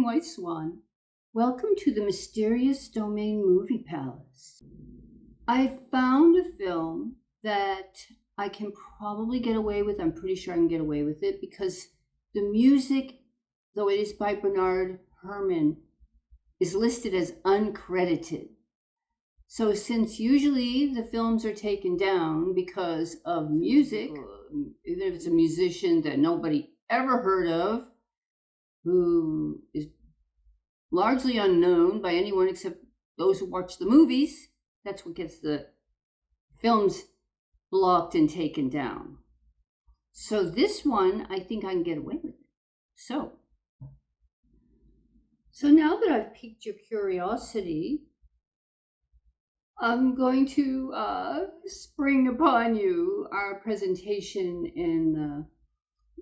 White Swan. Welcome to the Mysterious Domain Movie Palace. I found a film that I can probably get away with. I'm pretty sure I can get away with it because the music, though it is by Bernard Herrmann, is listed as uncredited. So since usually the films are taken down because of music, even if it's a musician that nobody ever heard of, who is largely unknown by anyone except those who watch the movies, that's what gets the films blocked and taken down. So this one, I think I can get away with it. So now that I've piqued your curiosity, I'm going to spring upon you our presentation in the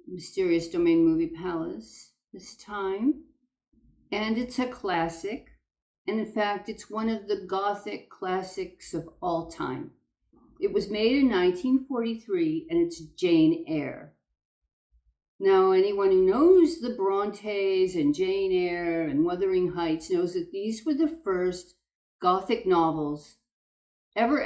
Mysterious Domain Movie Palace this time. And it's a classic. And in fact, it's one of the Gothic classics of all time. It was made in 1943, and it's Jane Eyre. Now, anyone who knows the Brontes and Jane Eyre and Wuthering Heights knows that these were the first Gothic novels ever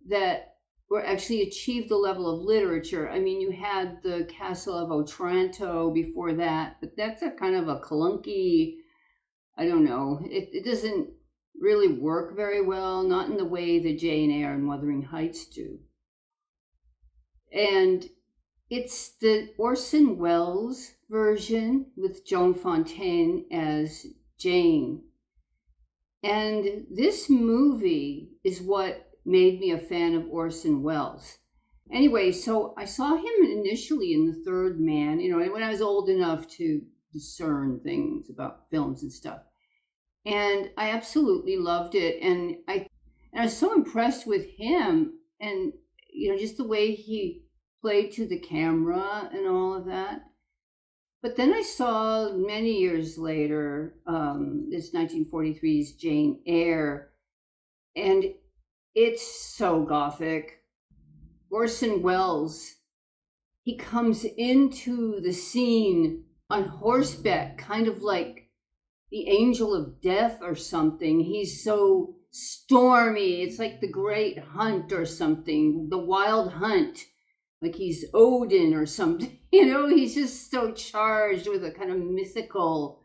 that were actually achieved the level of literature. I mean, you had the Castle of Otranto before that, but that's a kind of a clunky, I don't know, it doesn't really work very well, not in the way that Jane Eyre and Wuthering Heights do. And it's the Orson Welles version with Joan Fontaine as Jane. And this movie is what made me a fan of Orson Welles. Anyway, so I saw him initially in The Third Man, when I was old enough to discern things about films and stuff. And I absolutely loved it. And I was so impressed with him and, just the way he played to the camera and all of that. But then I saw many years later, this 1943's Jane Eyre, and it's so Gothic. Orson Welles, he comes into the scene on horseback, kind of like the angel of death or something. He's so stormy. It's like the Great Hunt or something, the Wild Hunt. Like he's Odin or something, he's just so charged with a kind of mythical,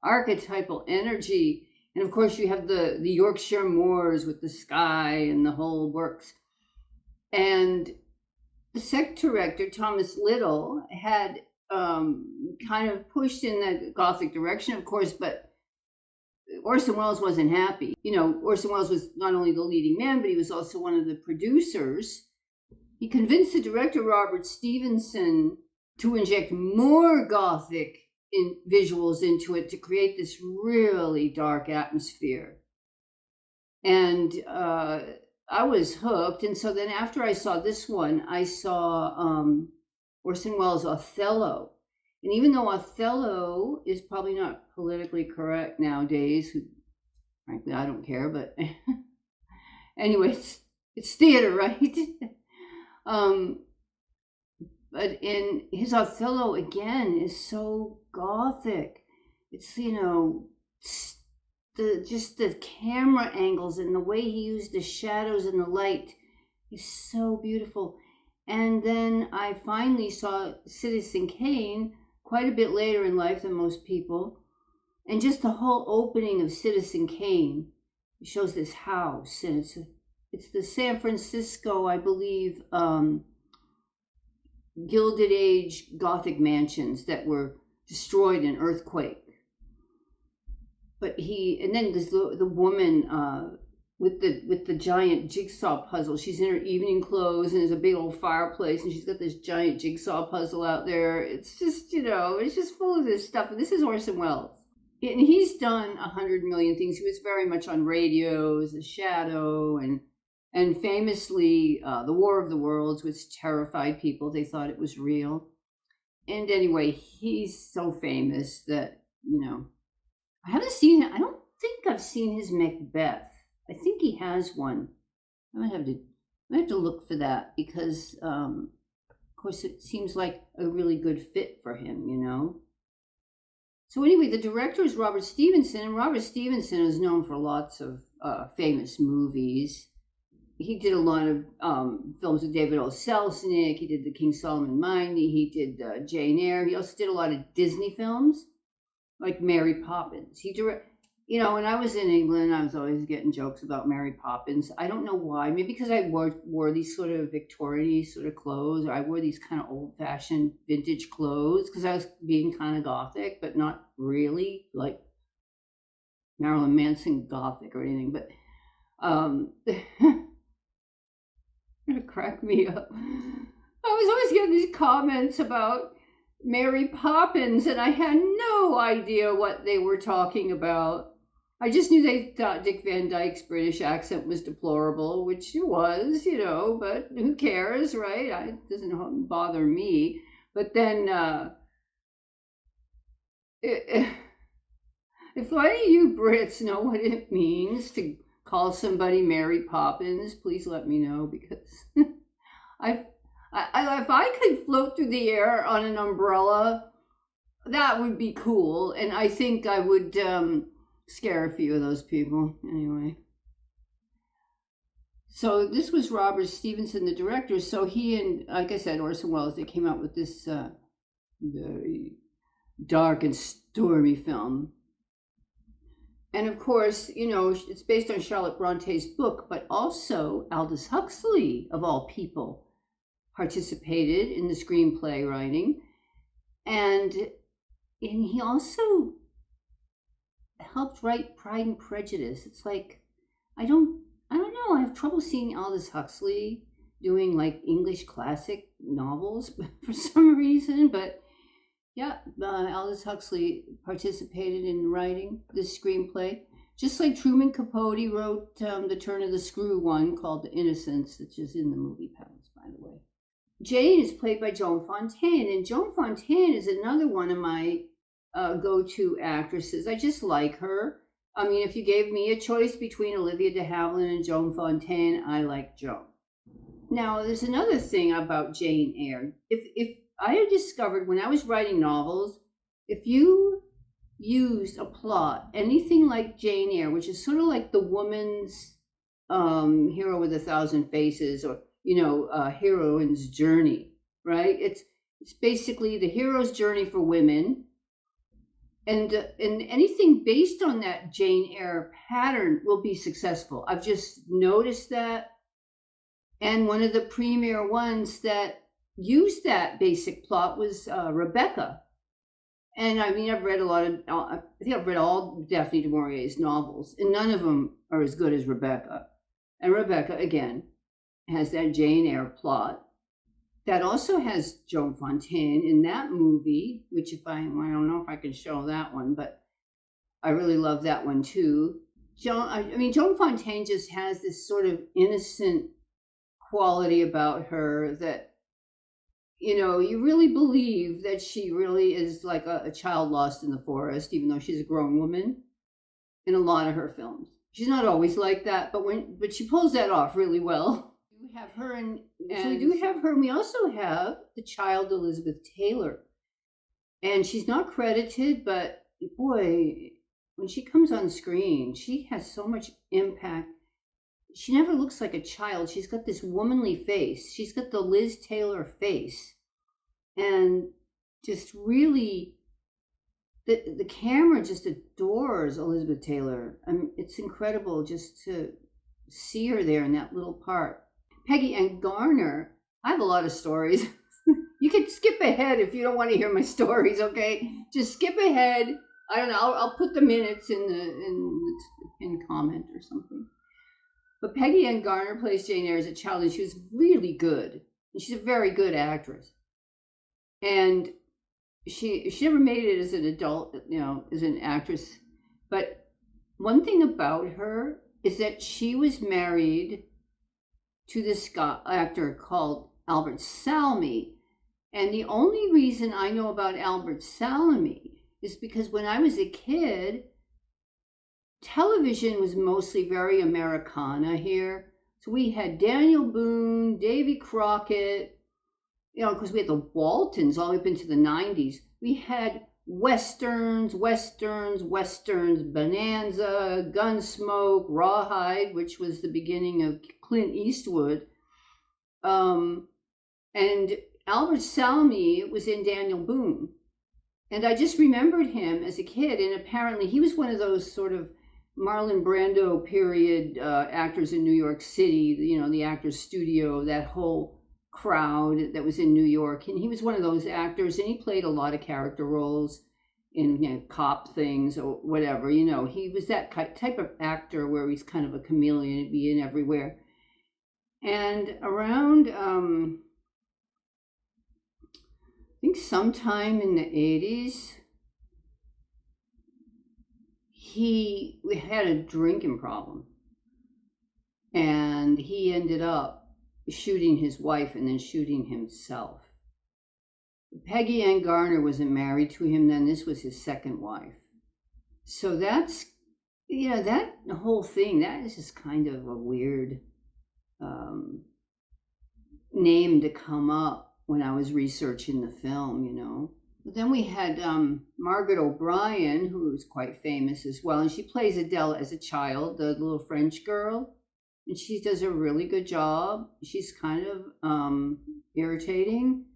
archetypal energy. And of course you have the Yorkshire moors with the sky and the whole works. And the set director, Thomas Little, had kind of pushed in that Gothic direction, of course, but Orson Welles wasn't happy. Orson Welles was not only the leading man, but he was also one of the producers. He convinced the director, Robert Stevenson, to inject more Gothic visuals into it to create this really dark atmosphere. And I was hooked. And so then after I saw this one, I saw Orson Welles' Othello. And even though Othello is probably not politically correct nowadays, frankly, I don't care, but anyway, it's theater, right? But in his Othello, again, is so Gothic. It's, the camera angles and the way he used the shadows and the light is so beautiful. And then I finally saw Citizen Kane quite a bit later in life than most people. And just the whole opening of Citizen Kane shows this house, and it's the San Francisco, I believe, Gilded Age Gothic mansions that were destroyed in earthquake. But and then there's the woman with the giant jigsaw puzzle. She's in her evening clothes and there's a big old fireplace and she's got this giant jigsaw puzzle out there. It's just, it's just full of this stuff. And this is Orson Welles. And he's done 100 million things. He was very much on radio as a shadow and famously The War of the Worlds, which terrified people. They thought it was real. And anyway, he's so famous that, I haven't seen it. I don't think I've seen his Macbeth. I think he has one. I might have to look for that because, of course, it seems like a really good fit for him, So anyway, the director is Robert Stevenson, and Robert Stevenson is known for lots of famous movies. He did a lot of films with David O. Selznick. He did the King Solomon Mine. He did Jane Eyre. He also did a lot of Disney films, like Mary Poppins. When I was in England, I was always getting jokes about Mary Poppins. I don't know why. Maybe because I wore these sort of Victorian sort of clothes, or I wore these kind of old-fashioned vintage clothes because I was being kind of gothic, but not really like Marilyn Manson gothic or anything. But it cracked me up. I was always getting these comments about Mary Poppins, and I had no idea what they were talking about. I just knew they thought Dick Van Dyke's British accent was deplorable, which it was, but who cares, right? It doesn't bother me. But then, if any of you Brits know what it means to call somebody Mary Poppins, please let me know, because if I could float through the air on an umbrella, that would be cool. And I think I would scare a few of those people. Anyway. So this was Robert Stevenson, the director. So he and, like I said, Orson Welles, they came out with this very dark and stormy film. And of course, it's based on Charlotte Bronte's book, but also Aldous Huxley, of all people, participated in the screenplay writing. And he also helped write Pride and Prejudice. It's like, I don't know, I have trouble seeing Aldous Huxley doing like English classic novels for some reason, but yeah, Aldous Huxley participated in writing this screenplay, just like Truman Capote wrote the Turn of the Screw one called The Innocents, which is in the movie Palace, by the way. Jane is played by Joan Fontaine, and Joan Fontaine is another one of my go-to actresses. I just like her. I mean, if you gave me a choice between Olivia de Havilland and Joan Fontaine, I like Joan. Now, there's another thing about Jane Eyre. If I had discovered when I was writing novels, if you used a plot, anything like Jane Eyre, which is sort of like the woman's hero with 1,000 faces, or heroine's journey, right? It's basically the hero's journey for women, and anything based on that Jane Eyre pattern will be successful. I've just noticed that, and one of the premier ones that used that basic plot was Rebecca. And I mean, I've read I think I've read all Daphne du Maurier's novels, and none of them are as good as Rebecca. And Rebecca, again, has that Jane Eyre plot that also has Joan Fontaine in that movie, which I don't know if I can show that one, but I really love that one too. Joan Fontaine just has this sort of innocent quality about her that, you really believe that she really is like a child lost in the forest, even though she's a grown woman in a lot of her films. She's not always like that, but she pulls that off really well. We have her, and we do have her, and we also have the child Elizabeth Taylor. And she's not credited, but boy, when she comes on screen, she has so much impact. She never looks like a child. She's got this womanly face. She's got the Liz Taylor face. And just really, the camera just adores Elizabeth Taylor. It's incredible just to see her there in that little part. Peggy and Garner, I have a lot of stories. You can skip ahead if you don't want to hear my stories, okay? Just skip ahead. I don't know. I'll put the minutes in the comment or something. But Peggy Ann Garner plays Jane Eyre as a child, and she was really good. And she's a very good actress. And she never made it as an adult, as an actress. But one thing about her is that she was married to this actor called Albert Salmi. And the only reason I know about Albert Salmi is because when I was a kid, television was mostly very Americana here. So we had Daniel Boone, Davy Crockett, because we had the Waltons all the way up into the 90s. We had westerns, Bonanza, Gunsmoke, Rawhide, which was the beginning of Clint Eastwood. And Albert Salmi was in Daniel Boone. And I just remembered him as a kid, and apparently he was one of those sort of Marlon Brando period actors in New York City, the Actors Studio, that whole crowd that was in New York. And he was one of those actors, and he played a lot of character roles in cop things or whatever. He was that type of actor where he's kind of a chameleon, he'd be in everywhere. And around, I think sometime in the 80s, he had a drinking problem. And he ended up shooting his wife and then shooting himself. Peggy Ann Garner wasn't married to him then. This was his second wife. So that's, that whole thing, that is just kind of a weird name to come up when I was researching the film, But then we had Margaret O'Brien, who was quite famous as well, and she plays Adele as a child, the little French girl, and she does a really good job. She's kind of irritating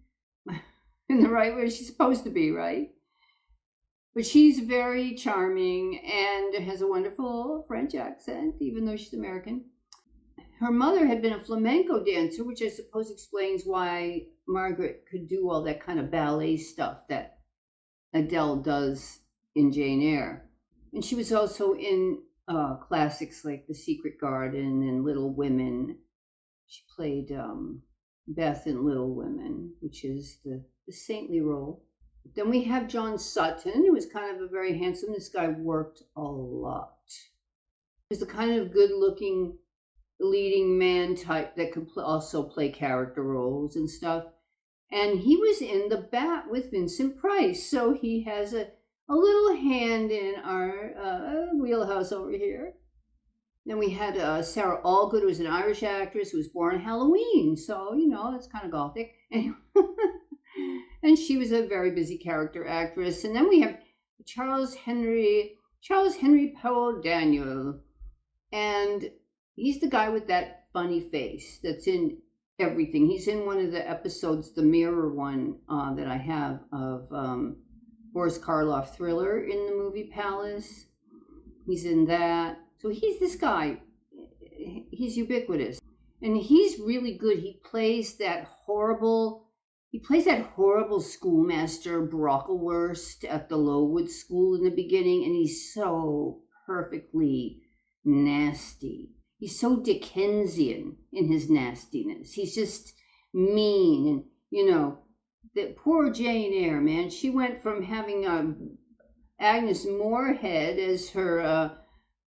in the right way she's supposed to be, right? But she's very charming and has a wonderful French accent, even though she's American. Her mother had been a flamenco dancer, which I suppose explains why Margaret could do all that kind of ballet stuff that Adele does in Jane Eyre. And she was also in classics like The Secret Garden and Little Women. She played Beth in Little Women, which is the saintly role. Then we have John Sutton, who was kind of a very handsome. This guy worked a lot. He was the kind of good-looking leading man type that could also play character roles and stuff. And he was in The Bat with Vincent Price, so he has a little hand in our wheelhouse over here. Then we had Sara Allgood, who was an Irish actress who was born Halloween, so it's kind of gothic. And she was a very busy character actress. And then we have Charles Henry Powell Daniell, and he's the guy with that funny face that's in everything. He's in one of the episodes, the Mirror one that I have of Boris Karloff Thriller in the movie Palace. He's in that. So he's this guy. He's ubiquitous. And he's really good. He plays that horrible schoolmaster Brocklehurst at the Lowood School in the beginning. And he's so perfectly nasty. He's so Dickensian in his nastiness. He's just mean. And, that poor Jane Eyre, man, she went from having Agnes Moorehead as her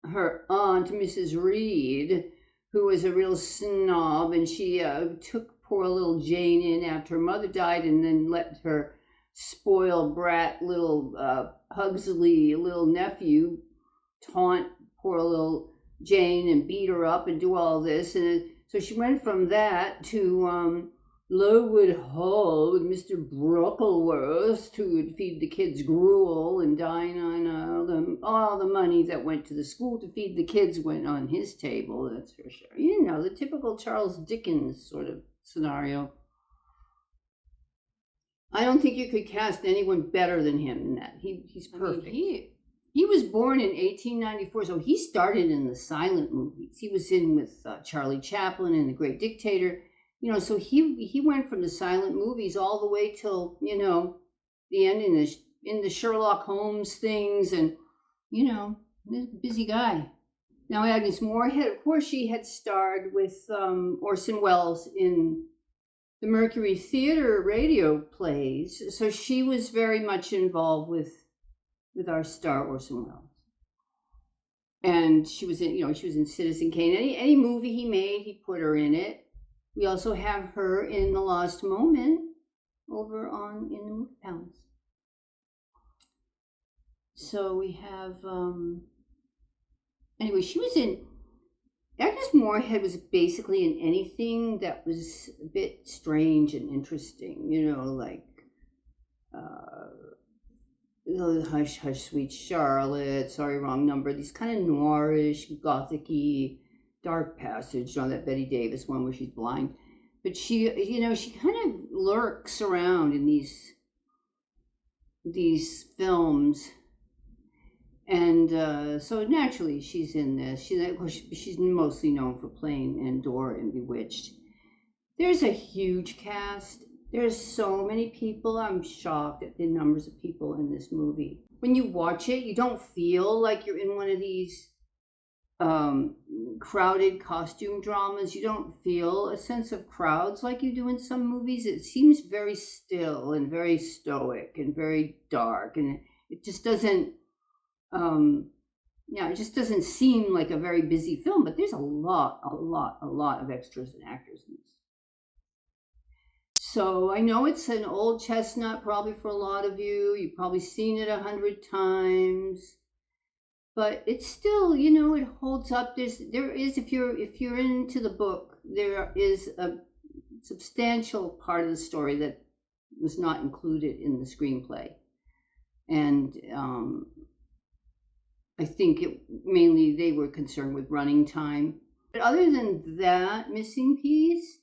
aunt, Mrs. Reed, who was a real snob, and she took poor little Jane in after her mother died and then let her spoiled brat little Huxley, little nephew, taunt poor little Jane and beat her up and do all this. And so she went from that to Lowood Hall with Mr. Brocklehurst, who would feed the kids gruel and dine on all the money that went to the school to feed the kids went on his table, that's for sure. The typical Charles Dickens sort of scenario. I don't think you could cast anyone better than him in that. He's perfect. He was born in 1894, so he started in the silent movies. He was in with Charlie Chaplin and The Great Dictator. So he went from the silent movies all the way till, the end in the Sherlock Holmes things, and, he's a busy guy. Now, Agnes Moorehead, of course, she had starred with Orson Welles in the Mercury Theater radio plays, so she was very much involved with our star Orson Welles. And she was in Citizen Kane. Any movie he made, he put her in it. We also have her in The Lost Moment over in the movie Palace. So we have, anyway, she was in, Agnes Moorehead was basically in anything that was a bit strange and interesting, Hush, Hush, Sweet Charlotte, Sorry, Wrong Number, these kind of noirish, gothic-y, Dark Passage, on that Betty Davis one where she's blind. But she kind of lurks around in these films. And so naturally she's in this. Of course, she's mostly known for playing Endora in Bewitched. There's a huge cast. There's so many people. I'm shocked at the numbers of people in this movie. When you watch it, you don't feel like you're in one of these crowded costume dramas. You don't feel a sense of crowds like you do in some movies. It seems very still and very stoic and very dark, and it just doesn't it just doesn't seem like a very busy film. But there's a lot of extras and actors in this. So I know it's an old chestnut probably for a lot of you. You've probably seen it 100 times. But it's still, it holds up. There is, if you're into the book, there is a substantial part of the story that was not included in the screenplay. And I think mainly they were concerned with running time. But other than that missing piece,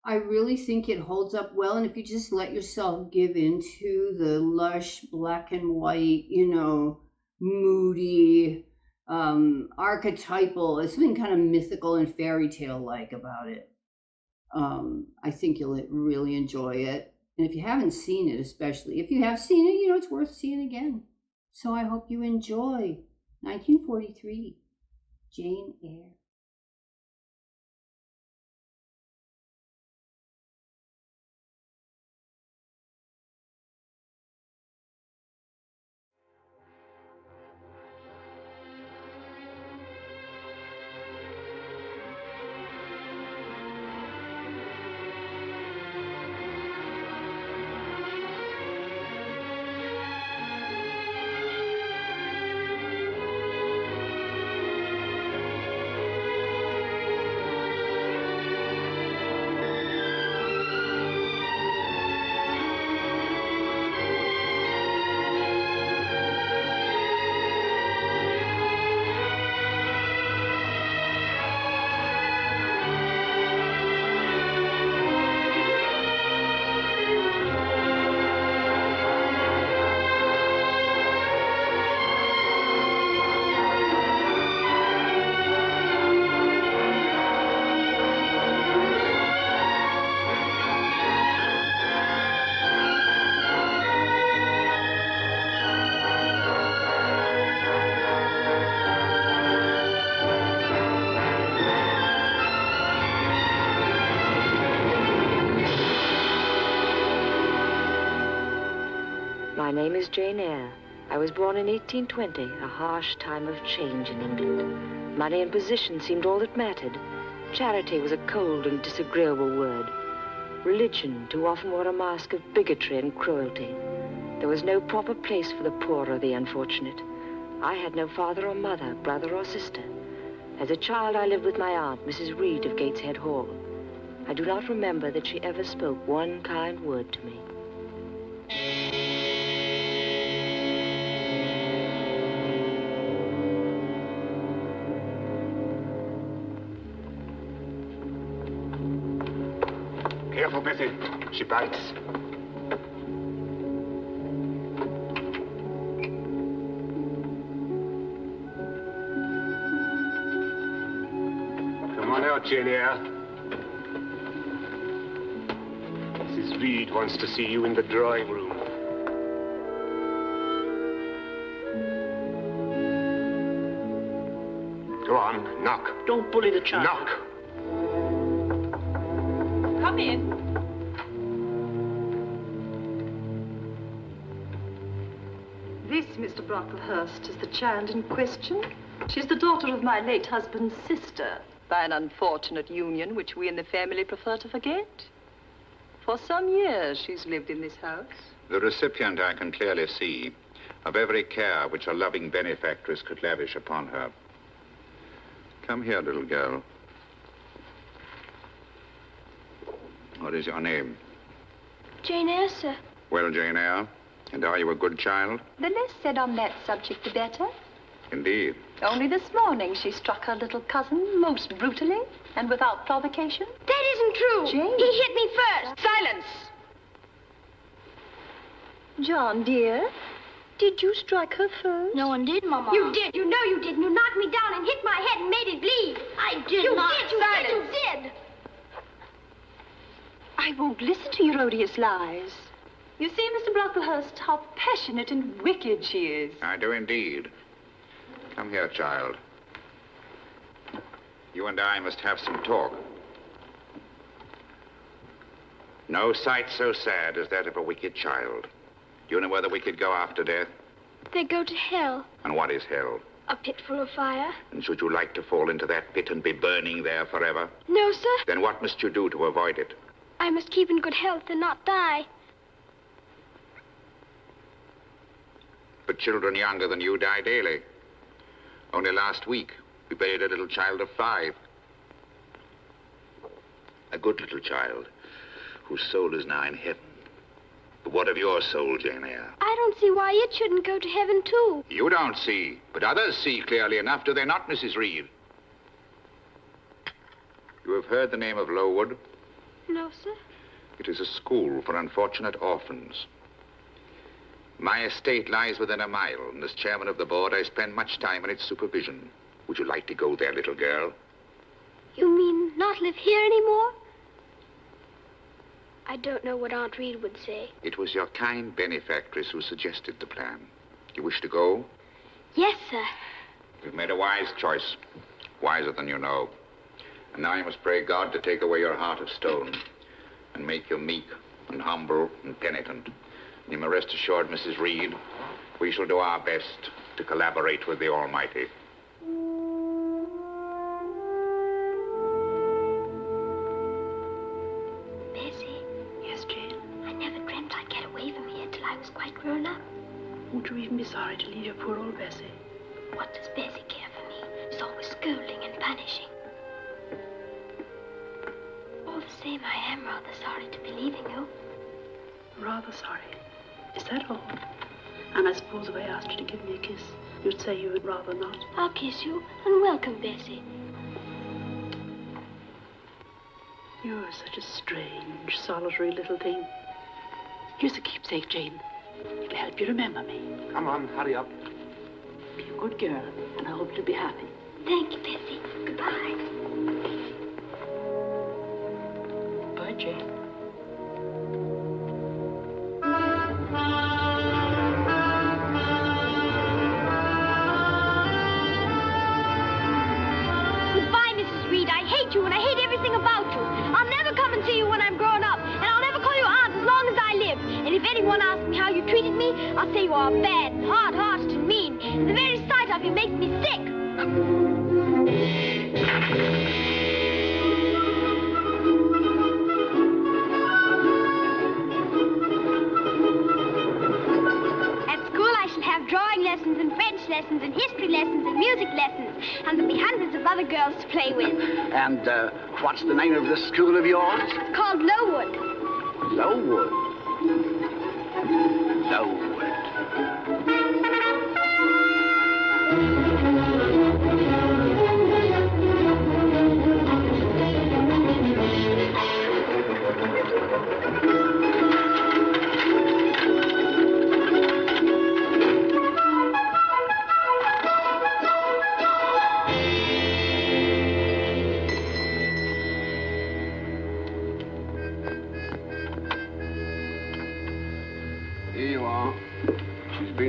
I really think it holds up well. And if you just let yourself give into the lush black and white, moody, archetypal, there's something kind of mythical and fairy tale like about it. I think you'll really enjoy it. And if you haven't seen it, especially if you have seen it, it's worth seeing again. So I hope you enjoy 1943, Jane Eyre. My name is Jane Eyre. I was born in 1820, a harsh time of change in England. Money and position seemed all that mattered. Charity was a cold and disagreeable word. Religion too often wore a mask of bigotry and cruelty. There was no proper place for the poor or the unfortunate. I had no father or mother, brother or sister. As a child, I lived with my aunt, Mrs. Reed of Gateshead Hall. I do not remember that she ever spoke one kind word to me. Careful, Bessie. She bites. Come on out, Jane Eyre. Mrs. Reed wants to see you in the drawing room. Go on, knock. Don't bully the child. Knock. Come in. This, Mr. Brocklehurst, is the child in question. She's the daughter of my late husband's sister, by an unfortunate union which we in the family prefer to forget. For some years, she's lived in this house. The recipient, I can clearly see, of every care which a loving benefactress could lavish upon her. Come here, little girl. What is your name? Jane Eyre, sir. Well, Jane Eyre, And are you a good child? The less said on that subject, the better. Indeed. Only this morning she struck her little cousin most brutally and without provocation. That isn't true. Jane. He hit me first. Silence! John, dear, did you strike her first? No one did, Mama. You did. You know you did. You knocked me down and hit my head and made it bleed. I did You not. did. You did. I won't listen to your odious lies. You see, Mr. Brocklehurst, how passionate and wicked she is. I do indeed. Come here, child. You and I must have some talk. No sight so sad as that of a wicked child. Do you know where the wicked go after death? They go to hell. And what is hell? A pit full of fire. And should you like to fall into that pit and be burning there forever? No, sir. Then what must you do to avoid it? I must keep in good health and not die. But children younger than you die daily. Only last week, we buried a little child of 5. A good little child, whose soul is now in heaven. But what of your soul, Jane Eyre? I don't see why it shouldn't go to heaven, too. You don't see, but others see clearly enough, do they not, Mrs. Reed? You have heard the name of Lowood? No, sir. It is a school for unfortunate orphans. My estate lies within a mile, and as chairman of the board, I spend much time in its supervision. Would you like to go there, little girl? You mean not live here anymore? I don't know what Aunt Reed would say. It was your kind benefactress who suggested the plan. You wish to go? Yes, sir. You've made a wise choice. Wiser than you know. And now you must pray God to take away your heart of stone and make you meek and humble and penitent. You may rest assured, Mrs. Reed, we shall do our best to collaborate with the Almighty. Bessie? Yes, Jane? I never dreamt I'd get away from here till I was quite grown up. Won't you even be sorry to leave your poor old Bessie? What does Bessie care for me? She's always scolding and punishing. All the same, I am rather sorry to be leaving you. Rather sorry. Is that all? And I suppose if I asked you to give me a kiss, you'd say you would rather not. I'll kiss you and welcome, Bessie. You're such a strange, solitary little thing. Here's a keepsake, Jane. It'll help you remember me. Come on, hurry up. Be a good girl, and I hope you'll be happy. Thank you, Bessie. Goodbye. Bye, Jane. Goodbye, Mrs. Reed. I hate you and I hate everything about you. I'll never come and see you when I'm grown up, and I'll never call you aunt as long as I live. And if anyone asks me how you treated me, I'll say you are bad and hard-hearted and mean. And the very sight of you makes me sick. Drawing lessons and French lessons and history lessons and music lessons. And there'll be hundreds of other girls to play with. And what's the name of this school of yours? It's called Lowood. Lowood. Lowood.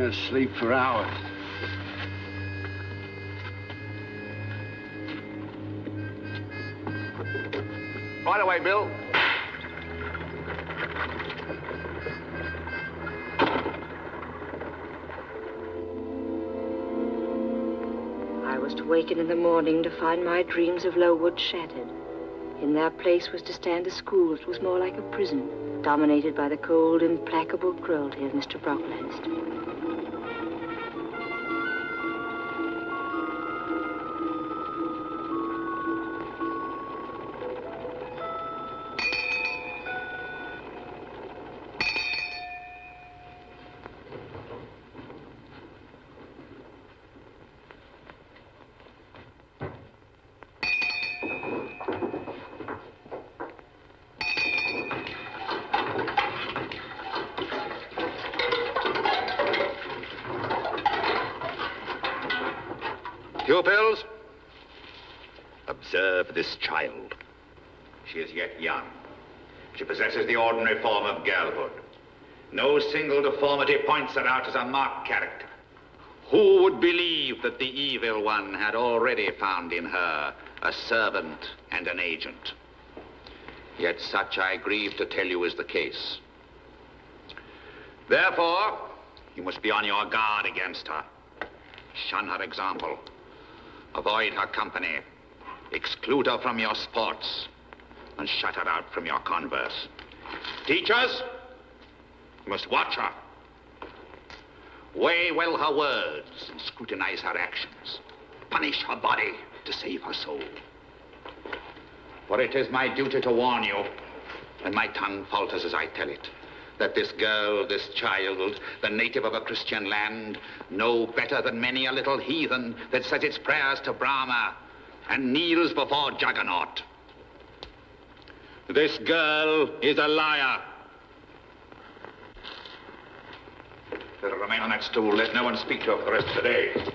Asleep for hours. Right away, Bill. I was to waken in the morning to find my dreams of Lowood shattered. In their place was to stand a school that was more like a prison, dominated by the cold, implacable cruelty of Mr. Brocklehurst. Pupils, observe this child. She is yet young. She possesses the ordinary form of girlhood. No single deformity points her out as a marked character. Who would believe that the evil one had already found in her a servant and an agent? Yet such, I grieve to tell you, is the case. Therefore, you must be on your guard against her. Shun her example. Avoid her company. Exclude her from your sports. And shut her out from your converse. Teachers, you must watch her. Weigh well her words and scrutinize her actions. Punish her body to save her soul. For it is my duty to warn you, and my tongue falters as I tell it, that this girl, this child, the native of a Christian land, know better than many a little heathen that says its prayers to Brahma and kneels before Juggernaut. This girl is a liar. Let her remain on that stool. Let no one speak to her for the rest of the day.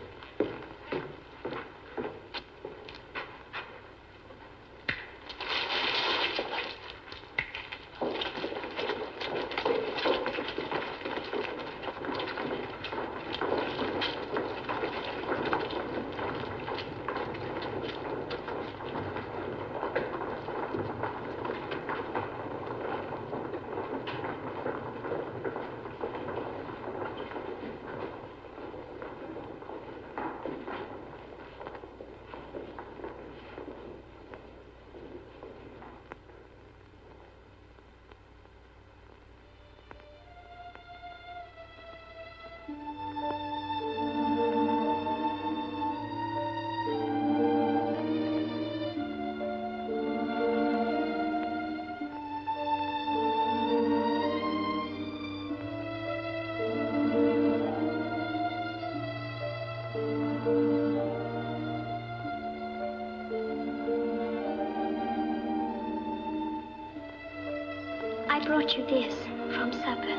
I brought you this from supper.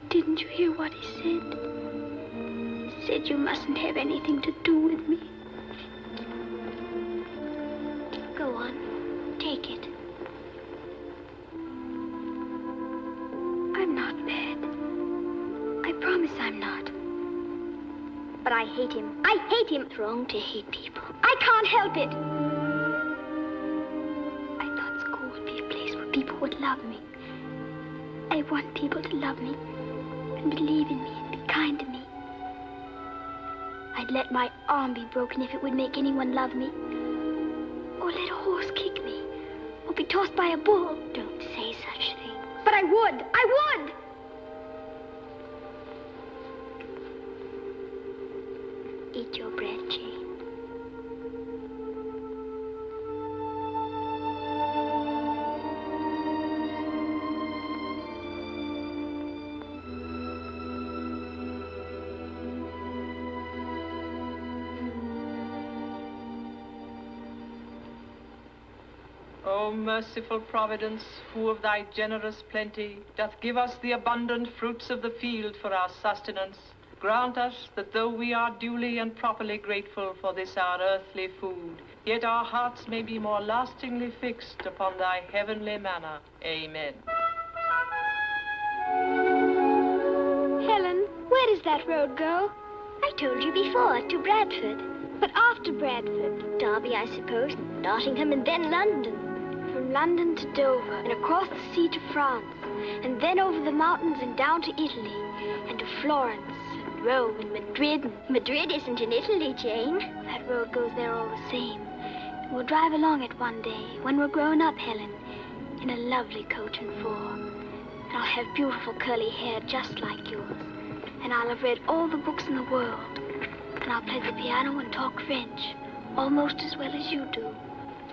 Didn't you hear what he said? He said you mustn't have anything to do with me. Go on, take it. I'm not bad. I promise I'm not. But I hate him. I hate him. It's wrong to hate people. I can't help it. People would love me. I want people to love me and believe in me and be kind to me. I'd let my arm be broken if it would make anyone love me. Or let a horse kick me. Or be tossed by a bull. Don't say such things. But I would. I would! Eat your bread, Jane. O merciful Providence, who of thy generous plenty doth give us the abundant fruits of the field for our sustenance, grant us that though we are duly and properly grateful for this our earthly food, yet our hearts may be more lastingly fixed upon thy heavenly manor. Amen. Helen, where does that road go? I told you before, to Bradford. But after Bradford? Derby, I suppose. Nottingham and then London. From London to Dover, and across the sea to France, and then over the mountains and down to Italy, and to Florence, and Rome, and Madrid. Madrid isn't in Italy, Jane. That road goes there all the same. And we'll drive along it one day, when we're grown up, Helen, in a lovely coach and four. And I'll have beautiful curly hair just like yours. And I'll have read all the books in the world. And I'll play the piano and talk French, almost as well as you do.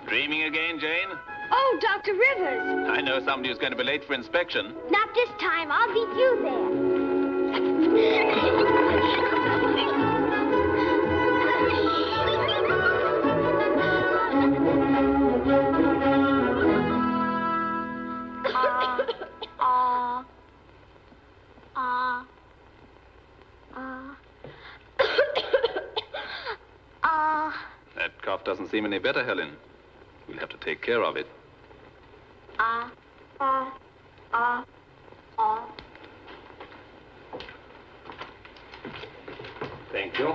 Dreaming again, Jane? Oh, Dr. Rivers! I know somebody who's going to be late for inspection. Not this time. I'll beat you there. cough doesn't seem any better, Helen. We'll have to take care of it. Thank you.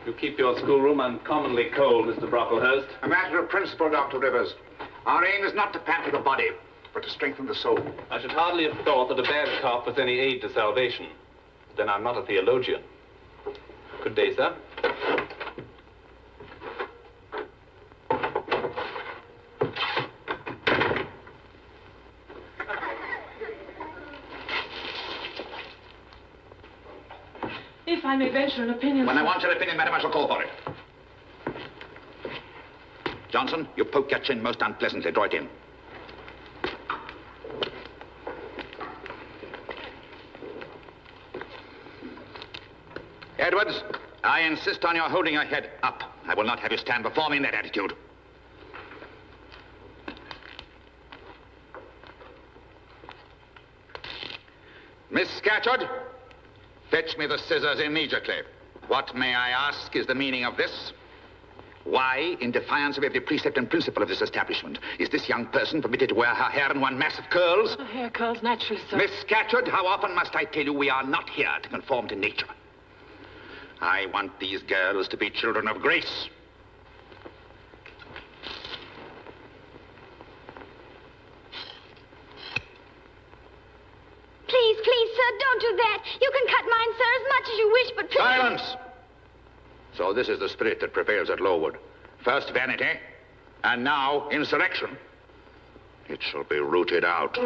You keep your schoolroom uncommonly cold, Mr. Brocklehurst. A matter of principle, Dr. Rivers. Our aim is not to pamper the body, but to strengthen the soul. I should hardly have thought that a bad cough was any aid to salvation. Then I'm not a theologian. Good day, sir. If I may venture an opinion... When I want your opinion, madam, I shall call for it. Johnson, you poke your chin most unpleasantly. Draw it in. Edwards, I insist on your holding your head up. I will not have you stand before me in that attitude. Miss Scatcherd, fetch me the scissors immediately. What, may I ask, is the meaning of this? Why, in defiance of every precept and principle of this establishment, is this young person permitted to wear her hair in one mass of curls? Her hair curls naturally, sir. Miss Scatcherd, how often must I tell you we are not here to conform to nature? I want these girls to be children of grace. Please, sir, don't do that. You can cut mine, sir, as much as you wish, but please... Silence! So this is the spirit that prevails at Lowood. First vanity, and now insurrection. It shall be rooted out.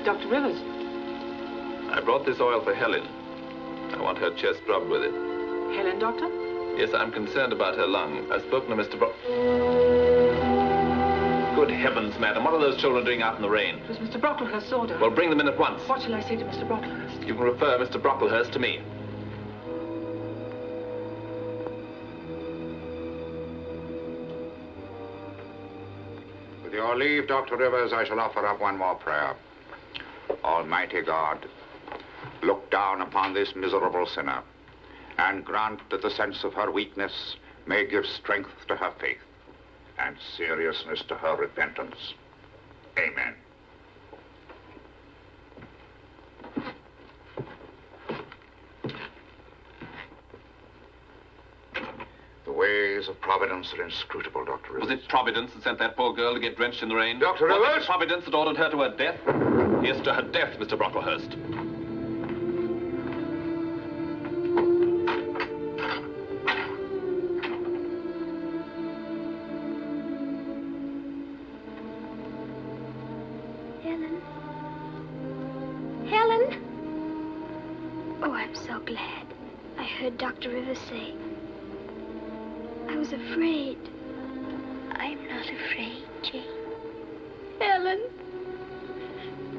Dr. Rivers. I brought this oil for Helen. I want her chest rubbed with it. Helen, Doctor? Yes, I'm concerned about her lung. I've spoken to Mr. Good heavens, madam, what are those children doing out in the rain? It was Mr. Brocklehurst's order. Well, bring them in at once. What shall I say to Mr. Brocklehurst? You can refer Mr. Brocklehurst to me. With your leave, Dr. Rivers, I shall offer up one more prayer. Almighty God, look down upon this miserable sinner and grant that the sense of her weakness may give strength to her faith and seriousness to her repentance. Amen. The ways of Providence are inscrutable, Dr. Rivers. Was it Providence that sent that poor girl to get drenched in the rain? Dr. Was Rivers? it Providence that ordered her to her death? Yes, to her death, Mr. Brocklehurst. Helen? Oh, I'm so glad. I heard Dr. Rivers say. I was afraid. I'm not afraid, Jane. Helen.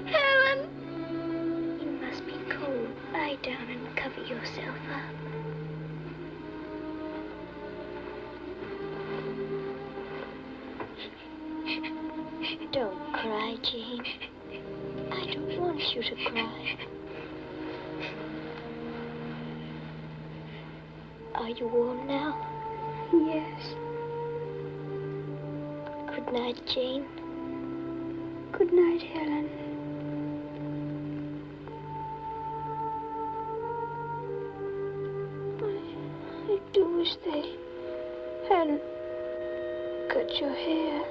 Helen! You must be cold. Lie down and cover yourself up. Don't cry, Jane. I don't want you to cry. Are you warm now? Yes. Good night, Jane. Good night, Helen. I do wish they hadn't cut your hair.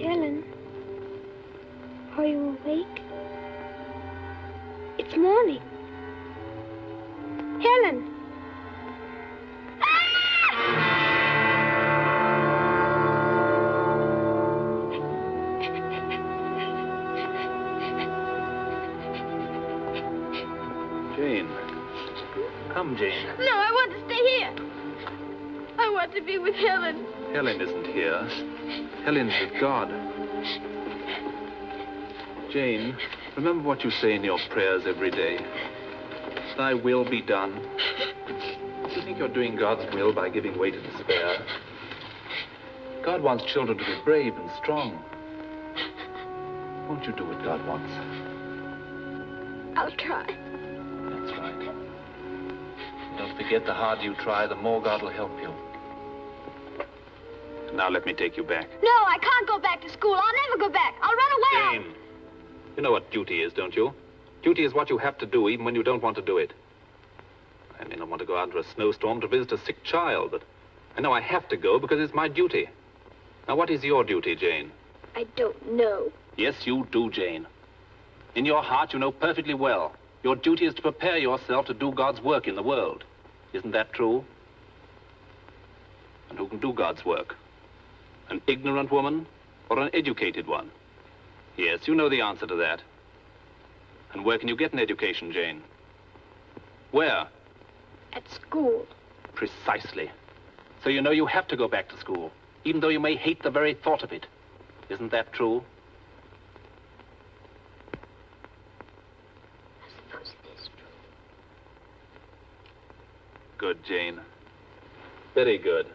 Helen, are you awake? It's morning. Helen! Jane. Come, Jane. No, I want to stay here. I want to be with Helen. Helen isn't here. Helen's with God. Jane, remember what you say in your prayers every day. Thy will be done. Do you think you're doing God's will by giving way to despair? God wants children to be brave and strong. Won't you do what God wants? I'll try. That's right. Don't forget, the harder you try, the more God will help you. Now let me take you back. No, I can't go back to school. I'll never go back. I'll run away. Jane, you know what duty is, don't you? Duty is what you have to do even when you don't want to do it. I may not want to go out into a snowstorm to visit a sick child, but I know I have to go because it's my duty. Now, what is your duty, Jane? I don't know. Yes, you do, Jane. In your heart, you know perfectly well. Your duty is to prepare yourself to do God's work in the world. Isn't that true? And who can do God's work? An ignorant woman or an educated one? Yes, you know the answer to that. And where can you get an education, Jane? Where? At school. Precisely. So you know you have to go back to school, even though you may hate the very thought of it. Isn't that true? I suppose it is true. Good, Jane. Very good.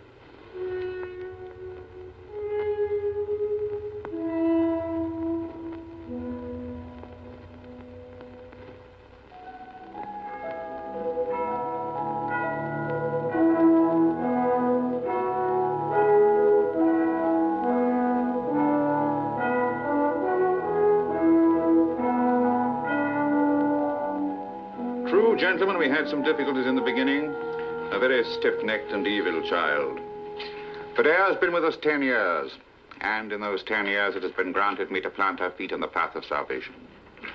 Gentlemen, we had some difficulties in the beginning. A very stiff-necked and evil child. But Eyre has been with us 10 years. And in those 10 years, it has been granted me to plant her feet on the path of salvation.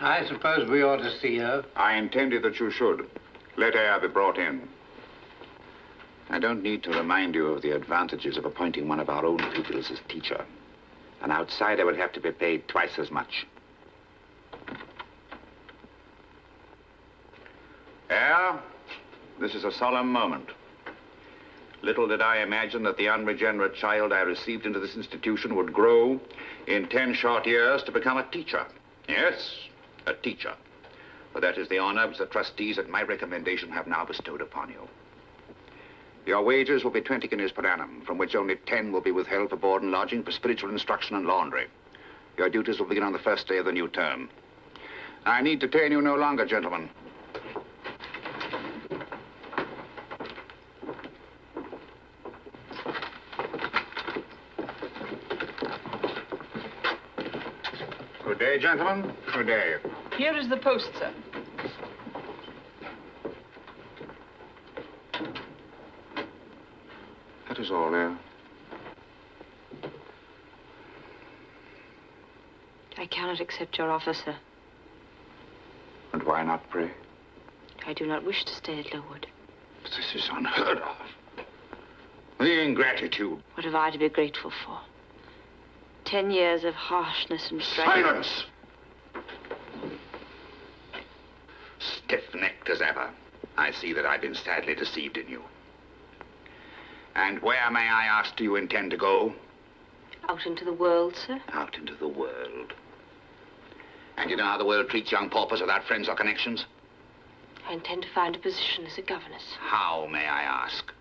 I suppose we ought to see her. I intended that you should. Let Eyre be brought in. I don't need to remind you of the advantages of appointing one of our own pupils as teacher. An outsider will have to be paid twice as much. Eyre, this is a solemn moment. Little did I imagine that the unregenerate child I received into this institution would grow in 10 short years to become a teacher. Yes, a teacher. For that is the honor which the trustees at my recommendation have now bestowed upon you. Your wages will be 20 guineas per annum, from which only 10 will be withheld for board and lodging, for spiritual instruction and laundry. Your duties will begin on the first day of the new term. I need detain you no longer, gentlemen. Good day, gentlemen. Good day. Here is the post, sir. That is all, Eyre. I cannot accept your offer, sir. And why not, pray? I do not wish to stay at Lowood. But this is unheard of. The ingratitude. What have I to be grateful for? 10 years of harshness and strife. Silence! Stiff-necked as ever. I see that I've been sadly deceived in you. And where, may I ask, do you intend to go? Out into the world, sir. Out into the world. And you know how the world treats young paupers without friends or connections? I intend to find a position as a governess. How, may I ask?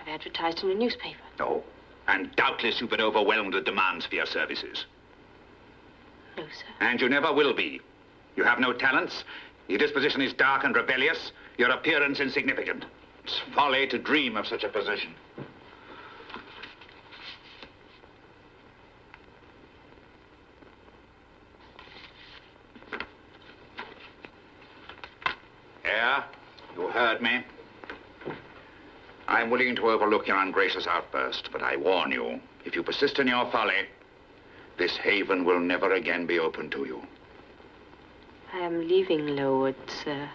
I've advertised in a newspaper. No. And doubtless you've been overwhelmed with demands for your services. No, sir. And you never will be. You have no talents. Your disposition is dark and rebellious. Your appearance insignificant. It's folly to dream of such a position. Eyre, you heard me. I'm willing to overlook your ungracious outburst, but I warn you, if you persist in your folly, this haven will never again be open to you. I am leaving Lowood, sir.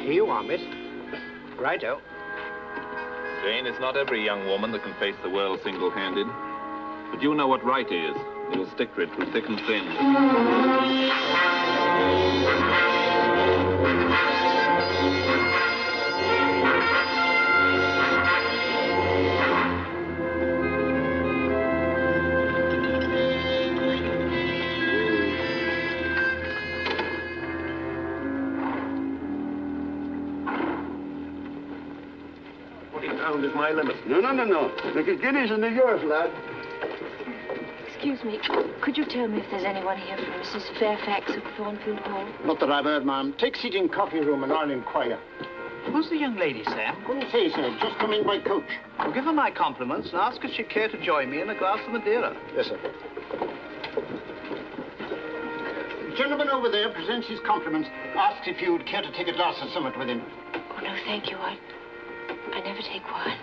Here you are, miss. Righto. Jane, it's not every young woman that can face the world single-handed. But you know what right is. You'll stick to it through thick and thin. £40 is my limit. No. Look, a guineas and they're yours, lad. Excuse me, could you tell me if there's anyone here from Mrs. Fairfax of Thornfield Hall? Not that I've heard, ma'am. Take seat in coffee room and I'll inquire. Who's the young lady, Sam? Couldn't say, sir. Just coming by coach. Well, give her my compliments and ask if she'd care to join me in a glass of Madeira. Yes, sir. The gentleman over there presents his compliments. Asks if you'd care to take a glass of something with him. Oh, no, thank you. I never take wine.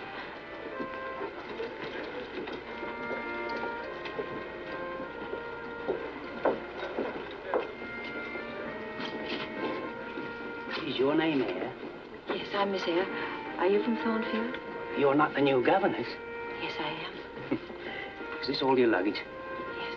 Is your name Eyre? Yes, I'm Miss Eyre. Are you from Thornfield? You're not the new governess. Yes, I am. Is this all your luggage? Yes.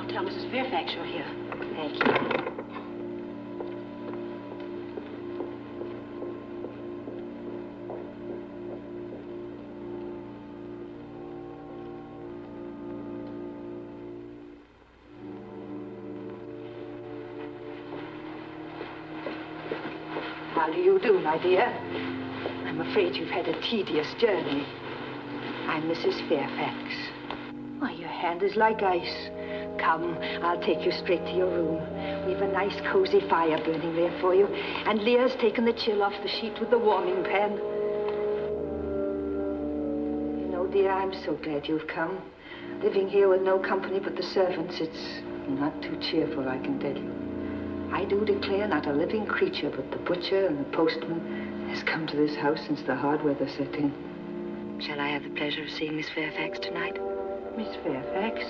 Tell Mrs. Fairfax you're here. Thank you. How do you do, my dear? I'm afraid you've had a tedious journey. I'm Mrs. Fairfax. Why, your hand is like ice. Come, I'll take you straight to your room. We've a nice cozy fire burning there for you. And Leah's taken the chill off the sheet with the warming pan. You know, dear, I'm so glad you've come. Living here with no company but the servants, it's not too cheerful, I can tell you. I do declare not a living creature but the butcher and the postman has come to this house since the hard weather set in. Shall I have the pleasure of seeing Miss Fairfax tonight? Miss Fairfax?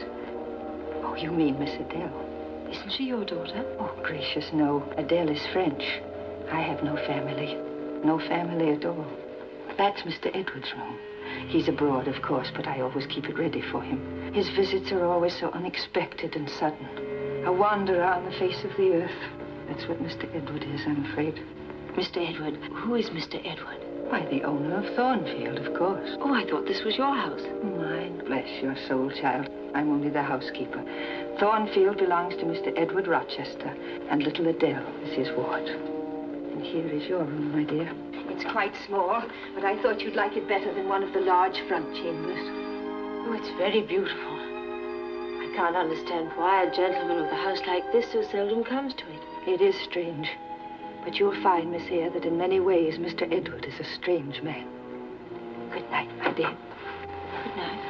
Oh, you mean Miss Adele? Isn't she your daughter? Oh, gracious, no. Adele is French. I have no family. No family at all. That's Mr. Edward's room. He's abroad, of course, but I always keep it ready for him. His visits are always so unexpected and sudden. A wanderer on the face of the earth. That's what Mr. Edward is, I'm afraid. Mr. Edward? Who is Mr. Edward? Why, the owner of Thornfield, of course. Oh, I thought this was your house. Mine, bless your soul, child. I'm only the housekeeper. Thornfield belongs to Mr. Edward Rochester, and little Adele is his ward. And here is your room, my dear. It's quite small, but I thought you'd like it better than one of the large front chambers. Oh, it's very beautiful. I can't understand why a gentleman with a house like this so seldom comes to it. It is strange. But you'll find, Miss Eyre, that in many ways Mr. Edward is a strange man. Good night, my dear. Good night.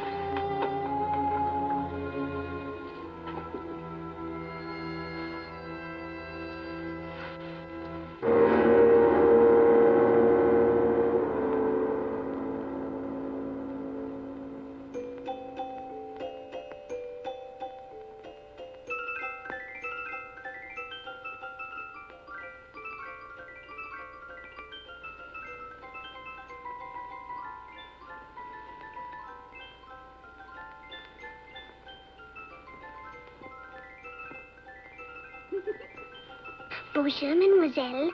Bonjour, mademoiselle.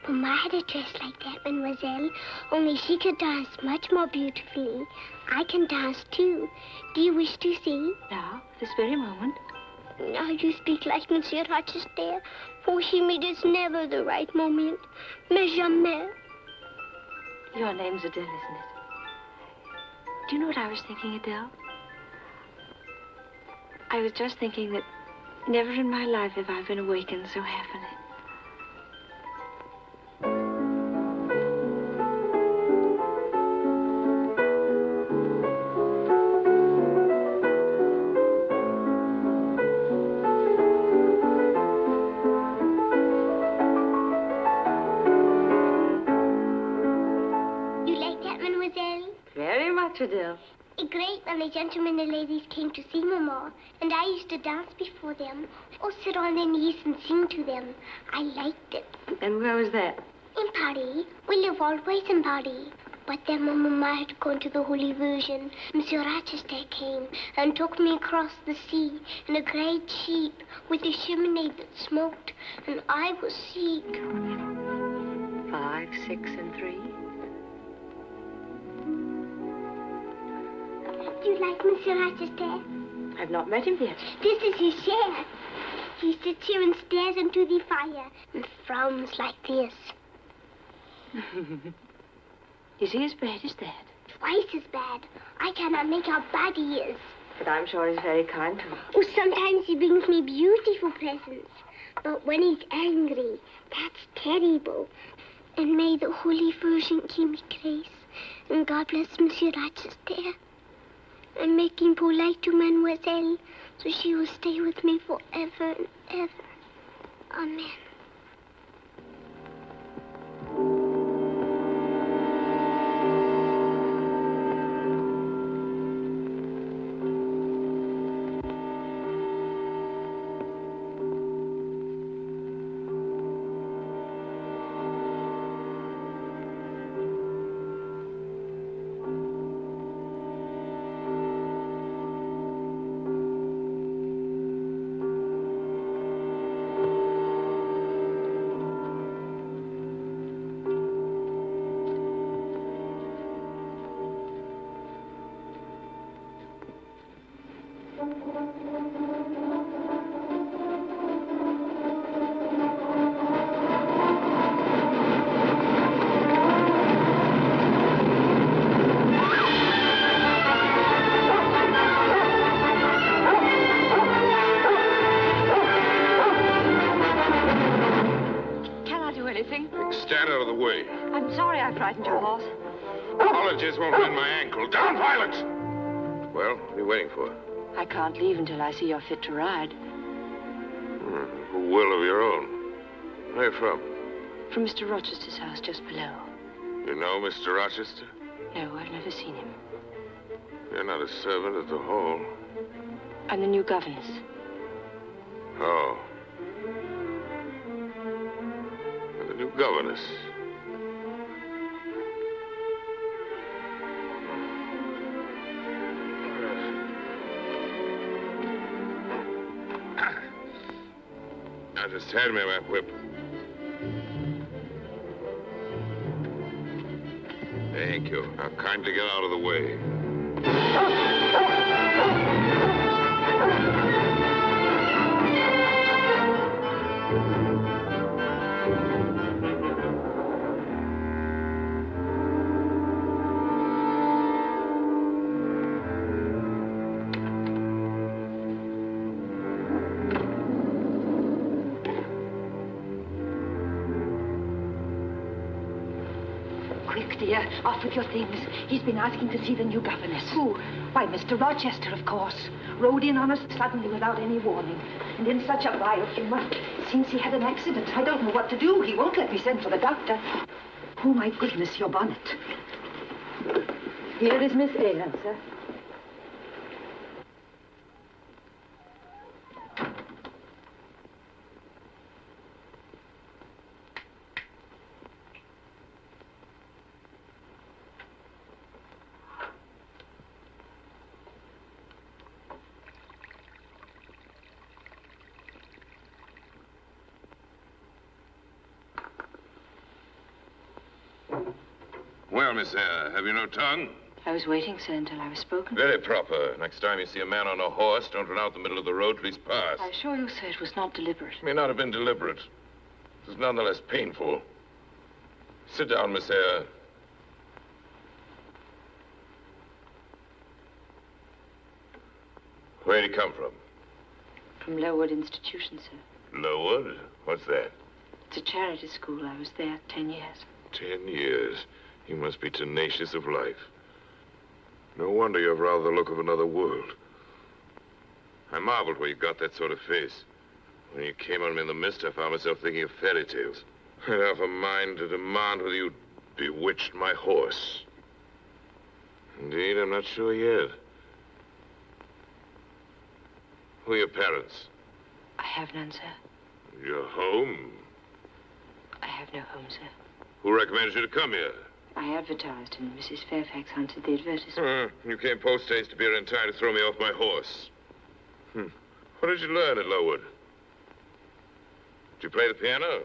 Mamma had a dress like that, mademoiselle, only she could dance much more beautifully. I can dance, too. Do you wish to see? Now, this very moment. Now you speak like Monsieur Rochester. For him it is never the right moment. Mais jamais. Your name's Adele, isn't it? Do you know what I was thinking, Adele? I was just thinking that never in my life have I been awakened so happily. Adele. A great many gentlemen and ladies came to see Mamma, and I used to dance before them, or sit on their knees and sing to them. I liked it. And where was that? In Paris. We live always in Paris. But then when Mamma had gone to the Holy Virgin, Monsieur Rochester came and took me across the sea in a great ship with a chimney that smoked, and I was sick. 5, 6, and 3. Do you like Monsieur Rochester? I've not met him yet. This is his chair. He sits here and stares into the fire and frowns like this. Is he as bad as that? Twice as bad. I cannot make how bad he is. But I'm sure he's very kind to me. Oh, sometimes he brings me beautiful presents. But when he's angry, that's terrible. And may the Holy Virgin give me grace. And God bless Monsieur Rochester. And make him polite to Mademoiselle, so she will stay with me forever and ever. Amen. Your horse. Apologies won't mend my ankle. Down, Violet! Well, what are you waiting for? I can't leave until I see you're fit to ride. A will of your own. Where are you from? From Mr. Rochester's house just below. You know Mr. Rochester? No, I've never seen him. You're not a servant at the Hall. I'm the new governess. Oh. You're the new governess. Now just hand me my whip. Thank you. Now kindly get out of the way. Dear, off with your things. He's been asking to see the new governess. Who? Why, Mr. Rochester, of course. Rode in on us suddenly without any warning. And in such a violent humor. Seems he had an accident. I don't know what to do. He won't let me send for the doctor. Oh, my goodness, your bonnet. Here is Miss Eyre, sir. Well, Miss Eyre, have you no tongue? I was waiting, sir, until I was spoken. Very proper. Next time you see a man on a horse, don't run out the middle of the road till he's passed. I assure you, sir, it was not deliberate. It may not have been deliberate. It was nonetheless painful. Sit down, Miss Eyre. Where'd he come from? From Lowood Institution, sir. Lowood? What's that? It's a charity school. I was there 10 years. 10 years. You must be tenacious of life. No wonder you have rather the look of another world. I marveled where you got that sort of face. When you came on me in the mist, I found myself thinking of fairy tales. I'd have a mind to demand whether you'd bewitched my horse. Indeed, I'm not sure yet. Who are your parents? I have none, sir. Your home? I have no home, sir. Who recommended you to come here? I advertised, and Mrs. Fairfax answered the advertisement. You came post-haste to be here in time to throw me off my horse. What did you learn at Lowood? Did you play the piano?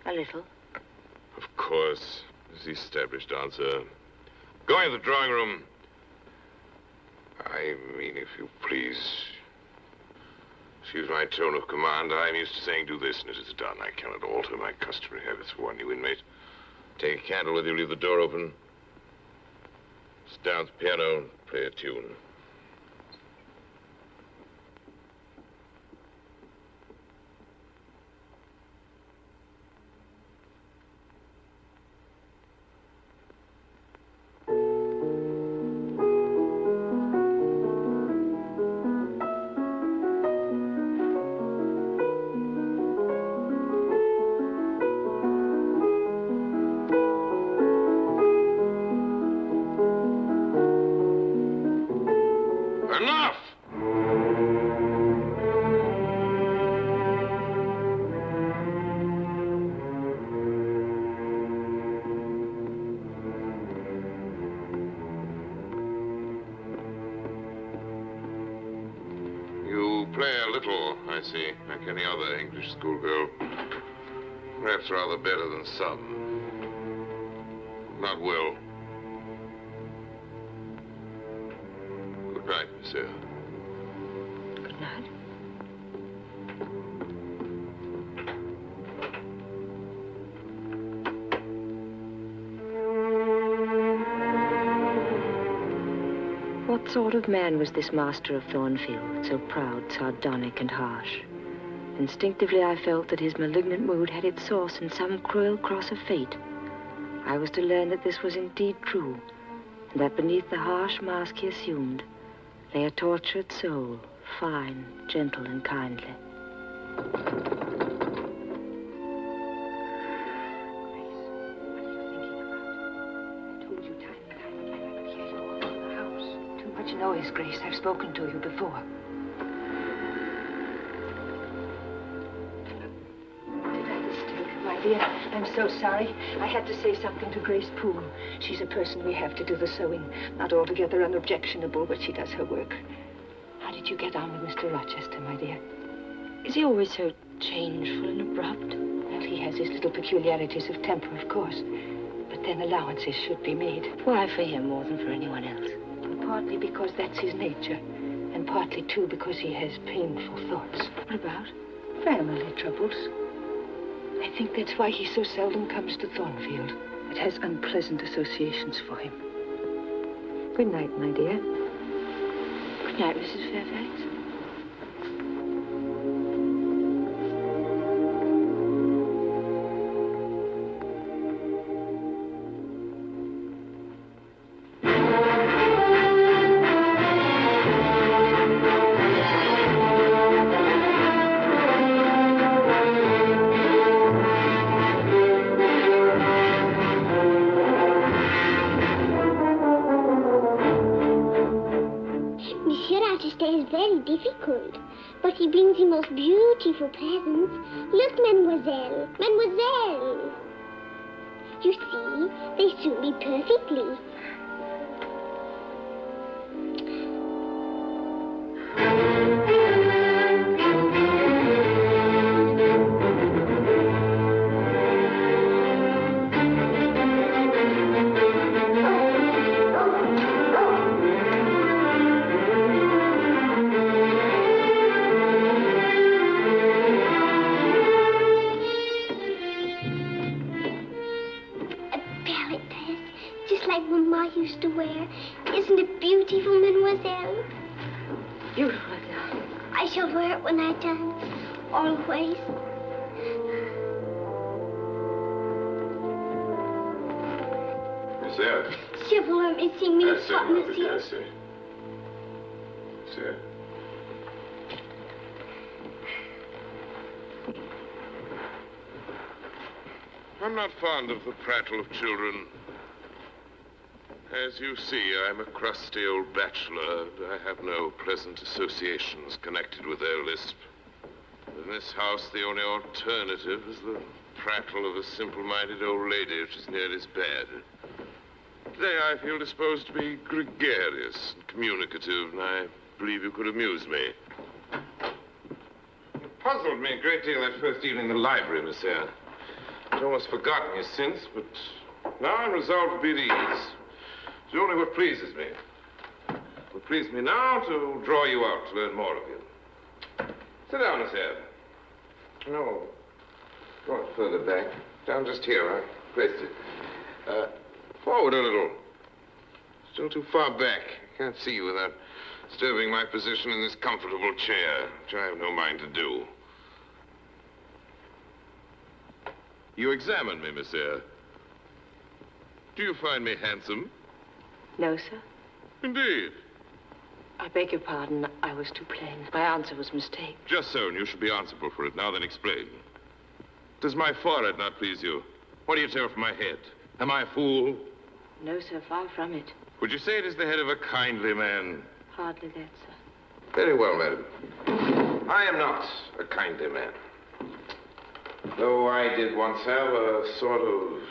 A little. Of course. Is the established answer. Going to the drawing room. I mean, if you please. Excuse my tone of command. I'm used to saying do this and it is done. I cannot alter my customary habits for one new inmate. Take a candle with you, leave the door open. Sit down at the piano and play a tune. I see, like any other English schoolgirl. Perhaps rather better than some. Not well. Good night, Miss Eyre. Good night. What sort of man was this master of Thornfield, so proud, sardonic, and harsh? Instinctively, I felt that his malignant mood had its source in some cruel cross of fate. I was to learn that this was indeed true, and that beneath the harsh mask he assumed lay a tortured soul, fine, gentle, and kindly. Noise, Grace. I've spoken to you before. Did I disturb you, my dear? I'm so sorry. I had to say something to Grace Poole. She's a person we have to do the sewing. Not altogether unobjectionable, but she does her work. How did you get on with Mr. Rochester, my dear? Is he always so changeful and abrupt? Well, he has his little peculiarities of temper, of course. But then allowances should be made. Why for him more than for anyone else? Partly because that's his nature, and partly, too, because he has painful thoughts. What about? Family troubles. I think that's why he so seldom comes to Thornfield. It has unpleasant associations for him. Good night, my dear. Good night, Mrs. Fairfax. Difficult, but he brings the most beautiful presents. Look, Mademoiselle, Mademoiselle. You see, they suit me perfectly. I shall wear it when I dance. Always. Miss Eyre. She will let me see me in Sutton this year. I see. Miss Eyre. I'm not fond of the prattle of children. As you see, I'm a crusty old bachelor, and I have no pleasant associations connected with their lisp. In this house, the only alternative is the prattle of a simple-minded old lady, which is nearly as bad. Today, I feel disposed to be gregarious and communicative, and I believe you could amuse me. It puzzled me a great deal that first evening in the library, Miss Eyre. I'd almost forgotten you since, but now I'm resolved to be at ease. It's only what pleases me. It would please me now to draw you out, to learn more of you. Sit down, Miss Eyre. No, go on further back. Down just here, I placed it. Forward a little. Still too far back. I can't see you without disturbing my position in this comfortable chair, which I have no mind to do. You examine me, Miss Eyre. Do you find me handsome? No, sir. Indeed. I beg your pardon. I was too plain. My answer was a mistake. Just so, and you should be answerable for it. Now then, explain. Does my forehead not please you? What do you tell from my head? Am I a fool? No, sir, far from it. Would you say it is the head of a kindly man? Hardly that, sir. Very well, madam. I am not a kindly man. Though I did once have a sort of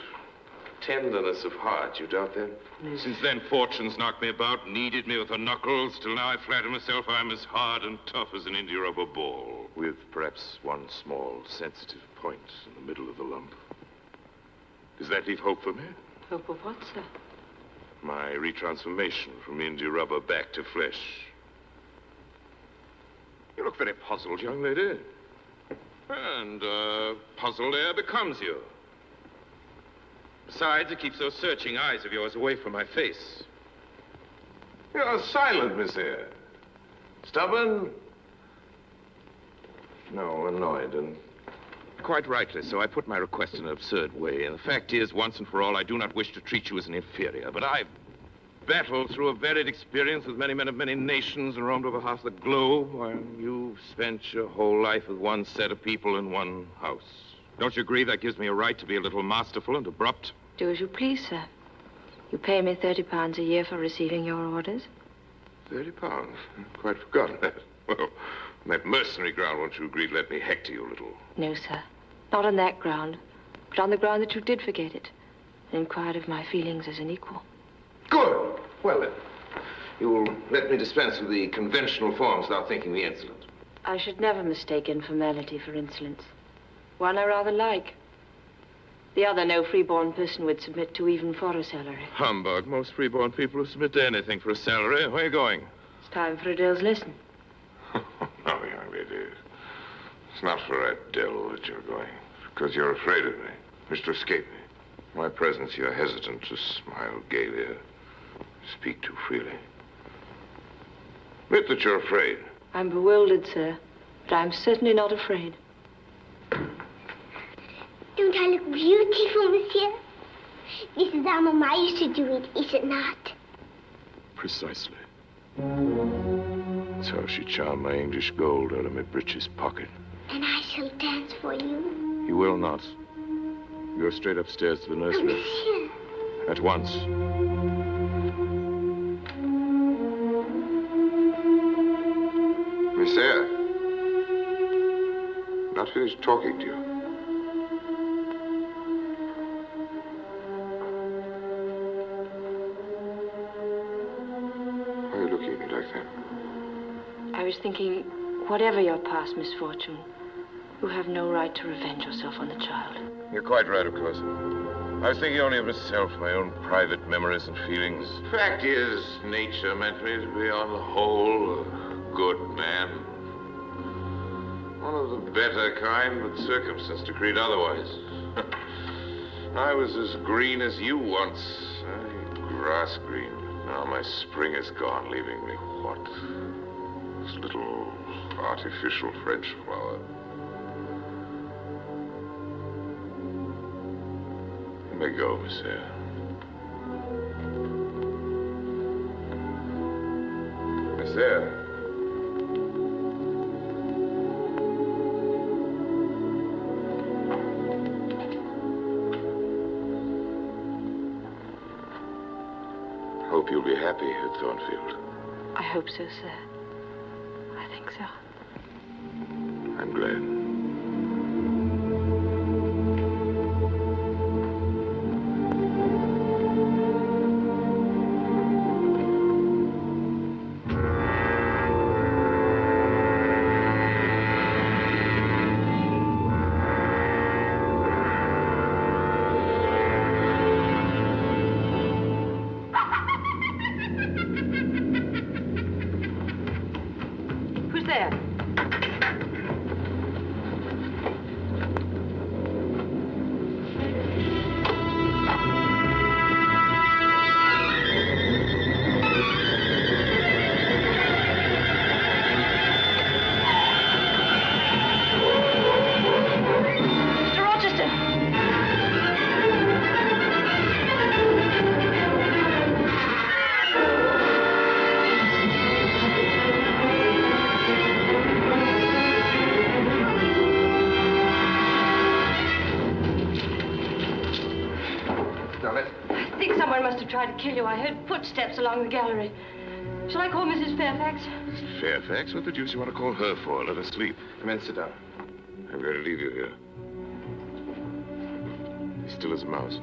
tenderness of heart, you doubt that? No. Since then, fortune's knocked me about, kneaded me with her knuckles, till now I flatter myself I'm as hard and tough as an India rubber ball, with perhaps one small sensitive point in the middle of the lump. Does that leave hope for me? Hope of what, sir? My retransformation from India rubber back to flesh. You look very puzzled, young lady. And puzzled air becomes you. Besides, it keeps those searching eyes of yours away from my face. You're silent, Miss Eyre. Stubborn? No, annoyed, and quite rightly so. I put my request in an absurd way, and the fact is, once and for all, I do not wish to treat you as an inferior, but I've battled through a varied experience with many men of many nations and roamed over half the globe, while you've spent your whole life with one set of people in one house. Don't you agree that gives me a right to be a little masterful and abrupt? Do as you please, sir. You pay me £30 a year for receiving your orders. £30? I'd quite forgotten that. Well, on that mercenary ground, won't you agree to let me hector you a little? No, sir. Not on that ground, but on the ground that you did forget it, and inquired of my feelings as an equal. Good. Well, then, you will let me dispense with the conventional forms without thinking me insolent. I should never mistake informality for insolence. One I rather like. The other no freeborn person would submit to even for a salary. Humbug. Most freeborn people who submit to anything for a salary. Where are you going? It's time for Adele's lesson. No, young lady. It's not for Adele that you're going. It's because you're afraid of me. Wish to escape me. In my presence, you're hesitant to smile gaily or speak too freely. Admit that you're afraid. I'm bewildered, sir, but I'm certainly not afraid. Don't I look beautiful, monsieur? Mrs. Almama used to do it, is it not? Precisely. That's how she charmed my English gold out of my breeches pocket. And I shall dance for you. You will not. You go straight upstairs to the nursery. Monsieur. At once. Miss Eyre. I'm not finished talking to you. Why are you looking at me like that? I was thinking, whatever your past misfortune, you have no right to revenge yourself on the child. You're quite right, of course. I was thinking only of myself, my own private memories and feelings. Fact is, nature meant me to be, on the whole, a good man. One of the better kind, but circumstance decreed otherwise. I was as green as you once, grass green. Now my spring is gone, leaving me what? This little artificial French flower. You may go, Miss Eyre. Miss Eyre. Hope you'll be happy at Thornfield. I hope so, sir. I think so. I'm glad. Tried to kill you. I heard footsteps along the gallery. Shall I call Mrs. Fairfax? Mrs. Fairfax? What the deuce you want to call her for? Let her sleep. Come in, sit down. I'm going to leave you here. He's still as a mouse.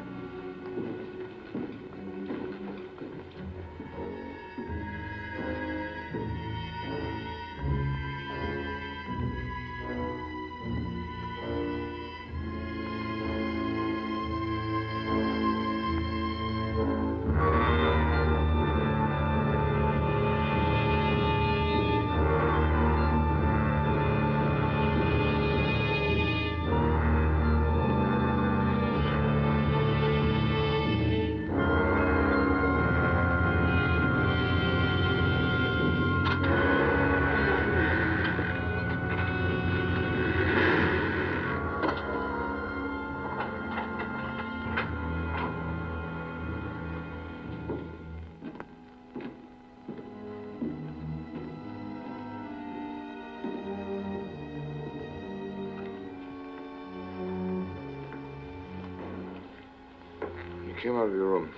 Came out of your room.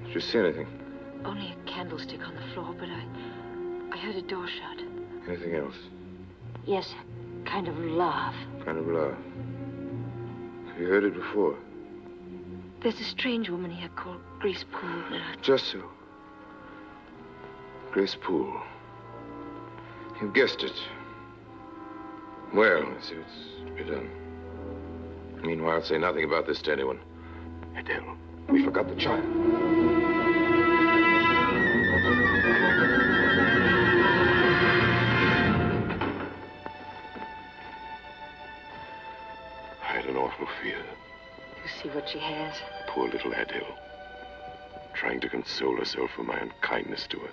Did you see anything? Only a candlestick on the floor, but I heard a door shut. Anything else? Yes, kind of laugh. Kind of laugh. Have you heard it before? There's a strange woman here called Grace Poole. Just so. Grace Poole. You've guessed it. Well, let's see what's to be done. Meanwhile, say nothing about this to anyone. Adele, we forgot the child. I had an awful fear. You see what she has? Poor little Adele. Trying to console herself for my unkindness to her.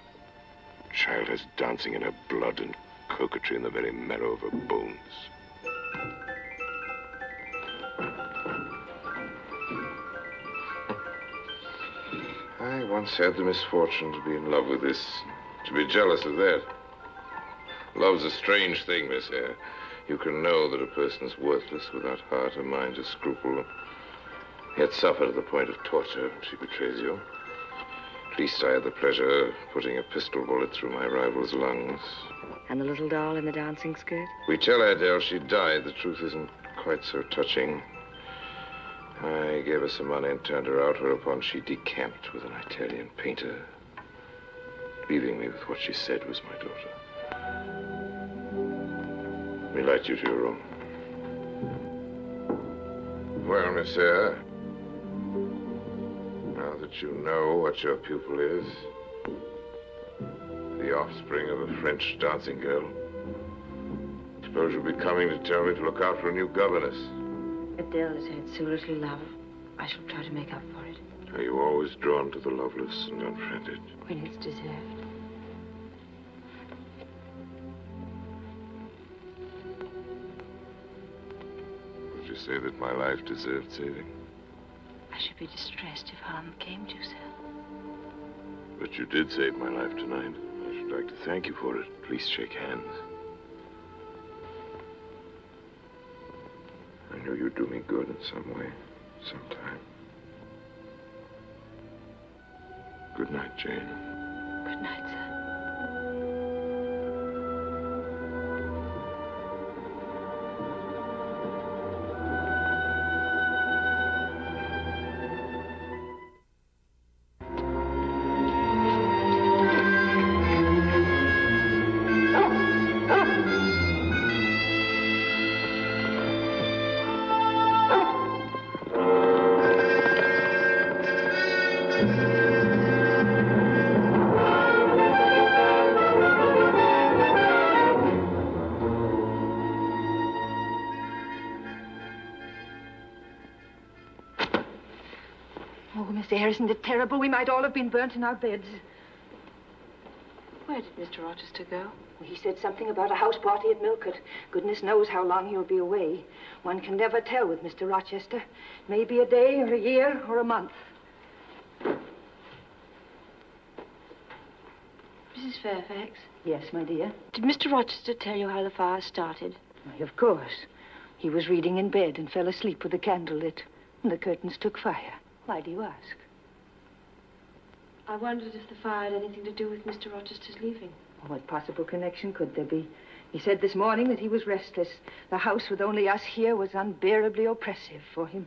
The child has dancing in her blood and coquetry in the very marrow of her bones. I once had the misfortune to be in love with this, to be jealous of that. Love's a strange thing, Miss Eyre. You can know that a person's worthless without heart or mind or scruple, yet suffer to the point of torture when she betrays you. At least I had the pleasure of putting a pistol bullet through my rival's lungs. And the little doll in the dancing skirt? We tell Adele she died. The truth isn't quite so touching. I gave her some money and turned her out, whereupon she decamped with an Italian painter, leaving me with what she said was my daughter. Let me light you to your room. Well, Miss Eyre, now that you know what your pupil is, the offspring of a French dancing girl, I suppose you'll be coming to tell me to look out for a new governess. Adele has had so little love. I shall try to make up for it. Are you always drawn to the loveless and unfriended? When it's deserved. you say that my life deserved saving? I should be distressed if harm came to you, sir. But you did save my life tonight. I should like to thank you for it. At least shake hands. I know you'd do me good in some way, sometime. Good night, Jane. Good night, sir. Isn't it terrible? We might all have been burnt in our beds. Where did Mr. Rochester go? He said something about a house party at Millcote. Goodness knows how long he'll be away. One can never tell with Mr. Rochester. Maybe a day or a year or a month. Mrs. Fairfax? Yes, my dear? Did Mr. Rochester tell you how the fire started? Why, of course. He was reading in bed and fell asleep with the candle lit. And the curtains took fire. Why do you ask? I wondered if the fire had anything to do with Mr. Rochester's leaving. What possible connection could there be? He said this morning that he was restless. The house with only us here was unbearably oppressive for him.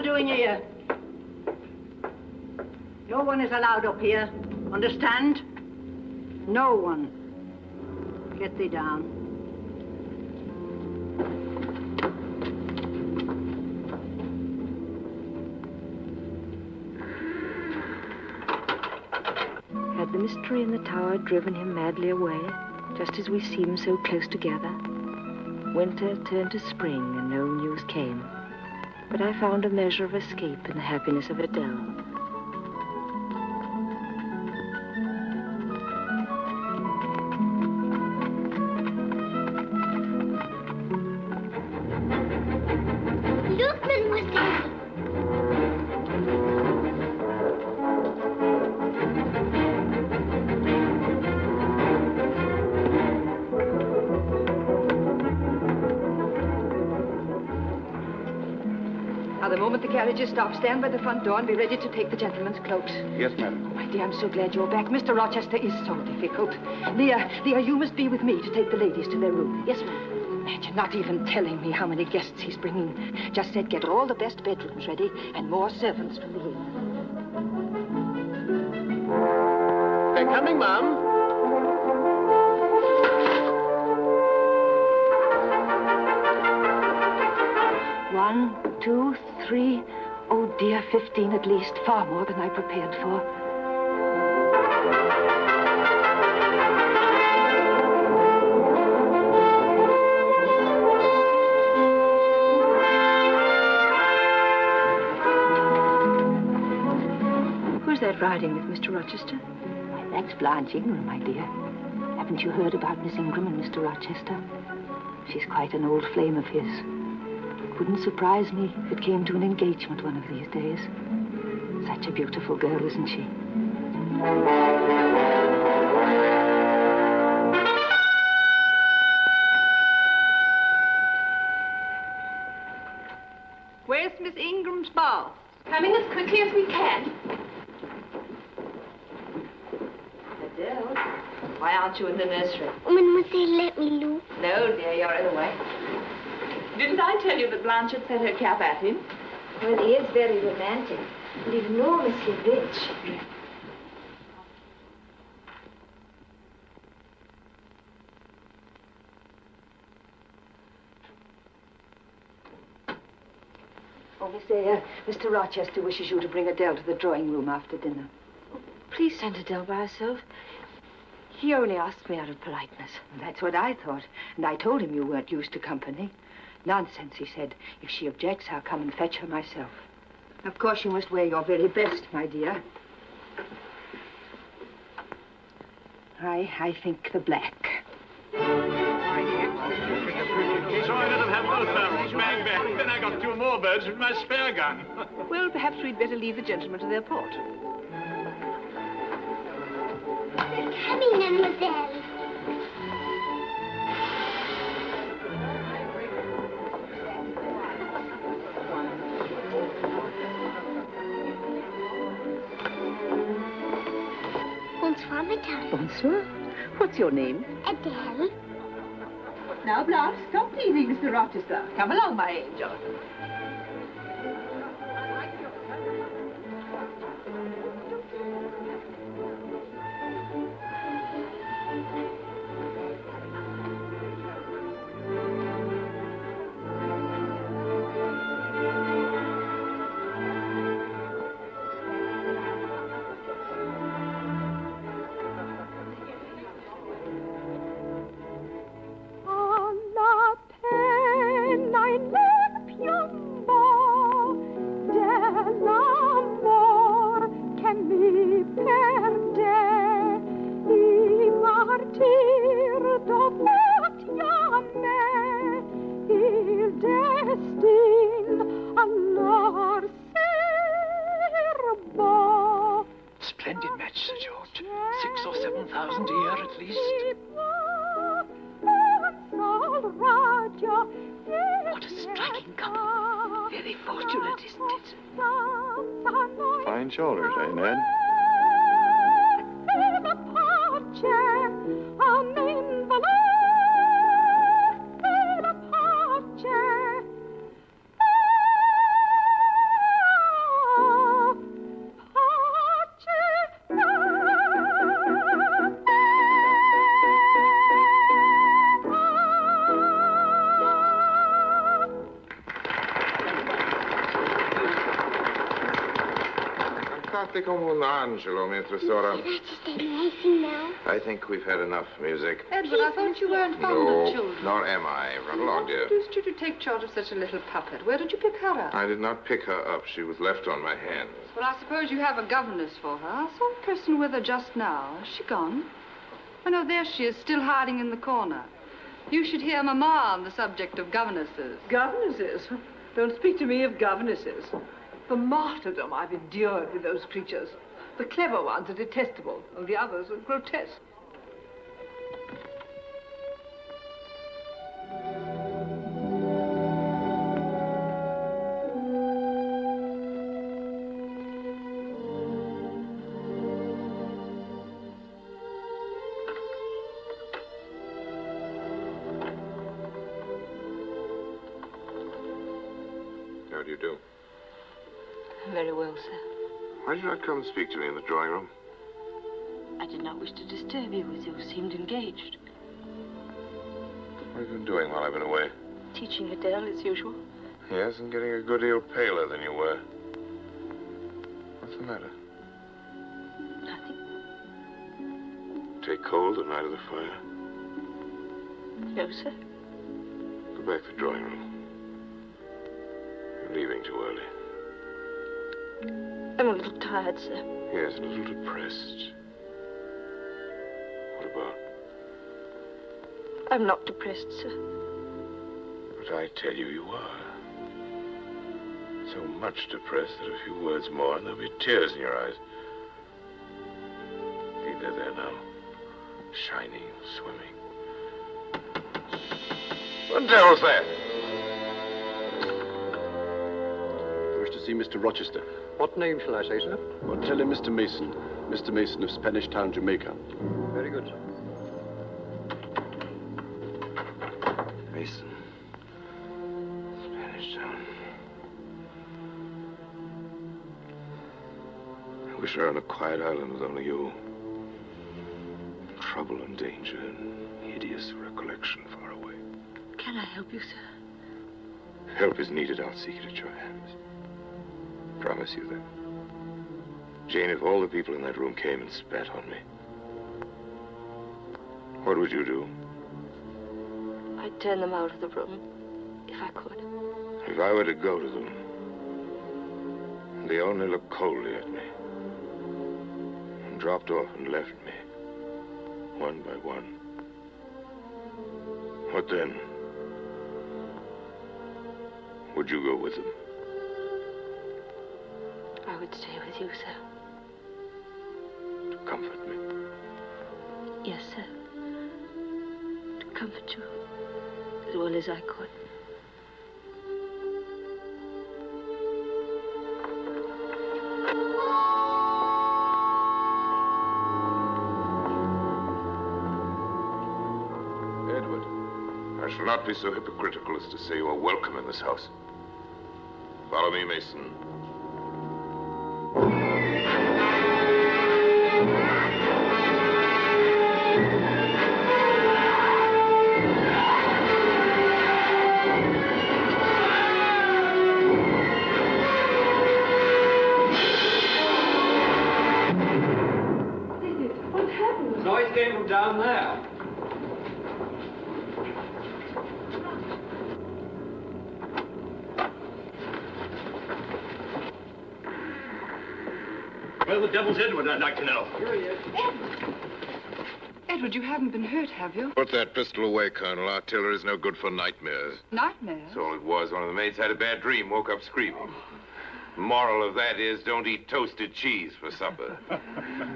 Doing here? No one is allowed up here. Understand? No one. Get thee down. Had the mystery in the tower driven him madly away, just as we seemed so close together? Winter turned to spring and no news came. But I found a measure of escape in the happiness of Adele. Lookman was there. Now, the moment the carriages stop, stand by the front door and be ready to take the gentlemen's cloaks. Yes, madam. Oh, my dear, I'm so glad you're back. Mr. Rochester is so difficult. Leah, you must be with me to take the ladies to their room. Yes, ma'am. Imagine not even telling me how many guests he's bringing. Just said get all the best bedrooms ready and more servants from the inn. They're coming, Mum. 1, 2, 3, oh dear, 15 at least. Far more than I prepared for. Who's that riding with Mr. Rochester? Why, that's Blanche Ingram, my dear. Haven't you heard about Miss Ingram and Mr. Rochester? She's quite an old flame of his. Wouldn't surprise me if it came to an engagement one of these days. Such a beautiful girl, isn't she? Where's Miss Ingram's bath? Coming as quickly as we can. Adele? Why aren't you in the nursery? Mademoiselle, let me look. No, dear, you're in the way. Didn't I tell you that Blanche had set her cap at him? Well, he is very romantic and enormously rich. Oh, Mr. Rochester wishes you to bring Adele to the drawing room after dinner. Oh, please send Adele by herself. He only asked me out of politeness. That's what I thought. And I told him you weren't used to company. Nonsense, he said. If she objects, I'll come and fetch her myself. Of course, you must wear your very best, my dear. I think the black. So I let them have both barrels, bang, bang. Then I got 2 more birds with my spare gun. Well, perhaps we'd better leave the gentlemen to their port. They're coming, mademoiselle. Bonsoir, madame. Bonsoir. What's your name? Adele. Now, Blanche, stop teasing Mr. Rochester. Come along, my angel. Splendid match, Sir George. 6,000 or 7,000 a year at least. What a striking couple. Very fortunate, isn't it? Fine shoulders, eh, Ned? Come un angelo, mentre Sara. I think we've had enough music. Edward, I thought you weren't fond of children. Nor am I. Run along, dear. What induced you to take charge of such a little puppet? Where did you pick her up? I did not pick her up. She was left on my hands. Well, I suppose you have a governess for her. I saw a person with her just now. Is she gone? Oh, no, there she is, still hiding in the corner. You should hear Mamma on the subject of governesses. Governesses? Don't speak to me of governesses. The martyrdom I've endured with those creatures. The clever ones are detestable, and the others are grotesque. How do you do? Very well, sir. Why did you not come and speak to me in the drawing room? I did not wish to disturb you as you seemed engaged. What have you been doing while I've been away? Teaching Adele as usual. Yes, and getting a good deal paler than you were. What's the matter? Nothing. Take cold the night of the fire? No, sir. Go back to the drawing room. You're leaving too early. I'm a little tired, sir. Yes, a little depressed. What about? I'm not depressed, sir. But I tell you, you are. So much depressed that a few words more and there'll be tears in your eyes. See, they're there now. Shining, swimming. What the devil's that? I wish to see Mr. Rochester. What name shall I say, sir? Well, tell him Mr. Mason. Mr. Mason of Spanish Town, Jamaica. Very good, sir. I wish I were on a quiet island with only you. Trouble and danger and hideous recollection far away. Can I help you, sir? Help is needed. I'll seek it at your hands. Promise you that. Jane, if all the people in that room came and spat on me, what would you do? I'd turn them out of the room, if I could. If I were to go to them, and they only looked coldly at me, and dropped off and left me, one by one, what then? Would you go with them? I would stay with you, sir. To comfort me? Yes, sir. To comfort you as well as I could. Edward, I shall not be so hypocritical as to say you are welcome in this house. Follow me, Mason. Noise came from down there. Where the devil's Edward, I'd like to know? Here he is. Edward, you haven't been hurt, have you? Put that pistol away, Colonel. Artillery is no good for nightmares. Nightmares? That's all it was. One of the maids had a bad dream, woke up screaming. Moral of that is, don't eat toasted cheese for supper.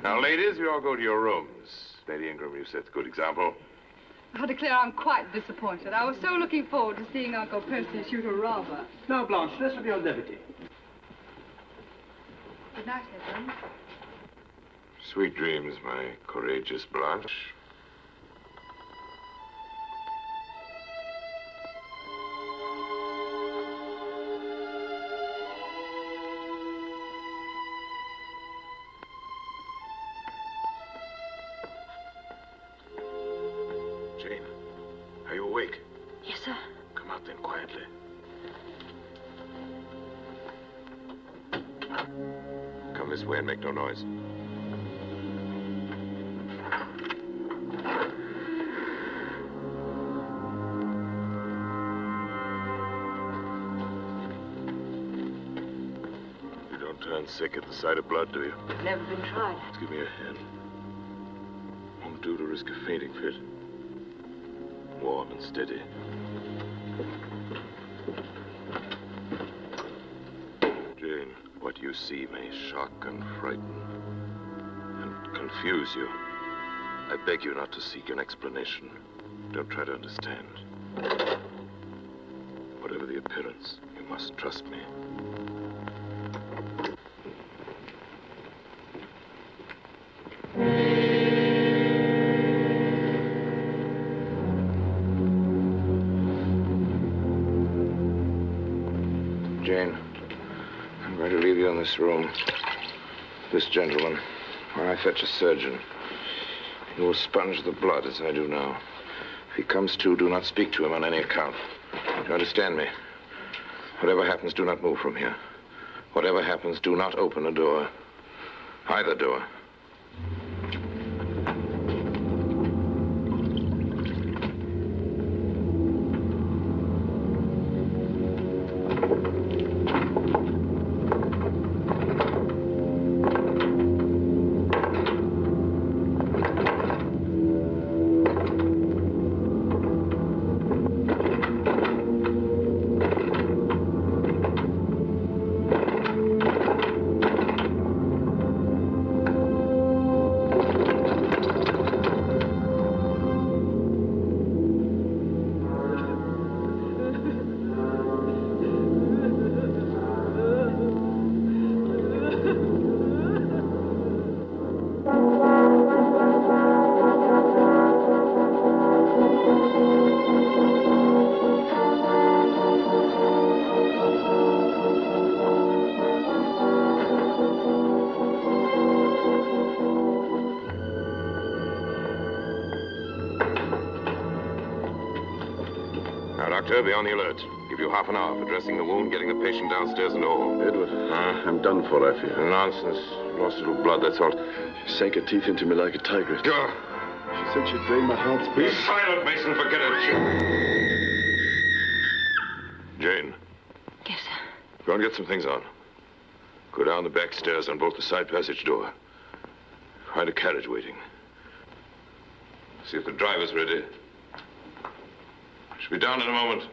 Now, ladies, you all go to your rooms. Lady Ingram, you set the good example. I declare I'm quite disappointed. I was so looking forward to seeing Uncle Percy shoot a robber. Now, Blanche, this will be your deputy. Good night, Edward. Sweet dreams, my courageous Blanche. Jane, are you awake? Yes, sir. Come out then, quietly. Come this way and make no noise. You don't turn sick at the sight of blood, do you? Never been tried. Just give me a hand. Won't do to risk a fainting fit. Warm and steady. Jane, what you see may shock and frighten and confuse you. I beg you not to seek an explanation. Don't try to understand. Whatever the appearance, you must trust me. Jane, I'm going to leave you in this room. This gentleman, while I fetch a surgeon. He will sponge the blood as I do now. If he comes to, do not speak to him on any account. Do you understand me? Whatever happens, do not move from here. Whatever happens, do not open a door. Either door. Doctor. Be on the alert. Give you half an hour for dressing the wound, getting the patient downstairs and all. Edward, I'm done for, I fear. Nonsense. Lost a little blood, that's all. She sank her teeth into me like a tigress. Go. She said she'd drain my heart's blood. Be silent, Mason. Forget it. Jane. Yes, sir. Go and get some things on. Go down the back stairs and bolt the side passage door. Find a carriage waiting. See if the driver's ready. Should be down in a moment.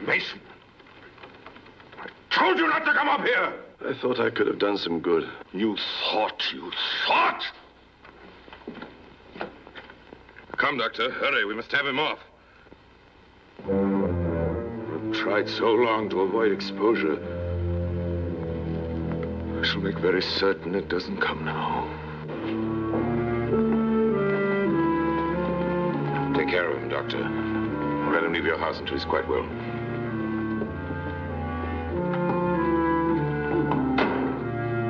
Mason. I told you not to come up here. I thought I could have done some good. You thought. Come, Doctor. Hurry. We must have him off. I've tried so long to avoid exposure. I shall make very certain it doesn't come now. Take care of him, Doctor. Let him leave your house until he's quite well.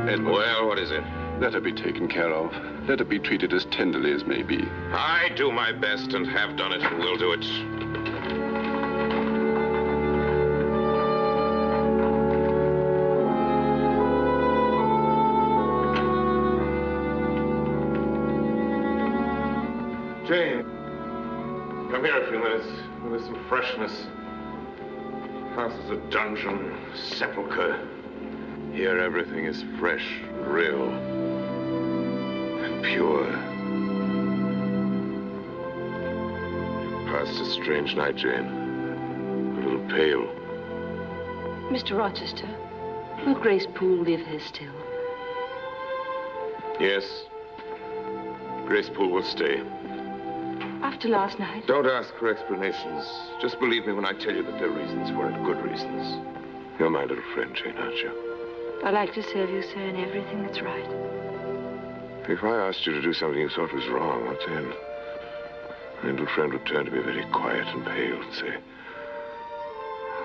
Edward. Well, what is it? Let her be taken care of. Let her be treated as tenderly as may be. I do my best and have done it and will do it. Jane, come here a few minutes. There's some freshness. House is a dungeon, sepulcher. Here everything is fresh, real, and pure. You passed a strange night, Jane. A little pale. Mr. Rochester, will Grace Poole live here still? Yes. Grace Poole will stay. After last night? Don't ask for explanations. Just believe me when I tell you that there are reasons for it, good reasons. You're my little friend, Jane, aren't you? I like to serve you, sir, in everything that's right. If I asked you to do something you thought was wrong, what then? My little friend would turn to me very quiet and pale and say,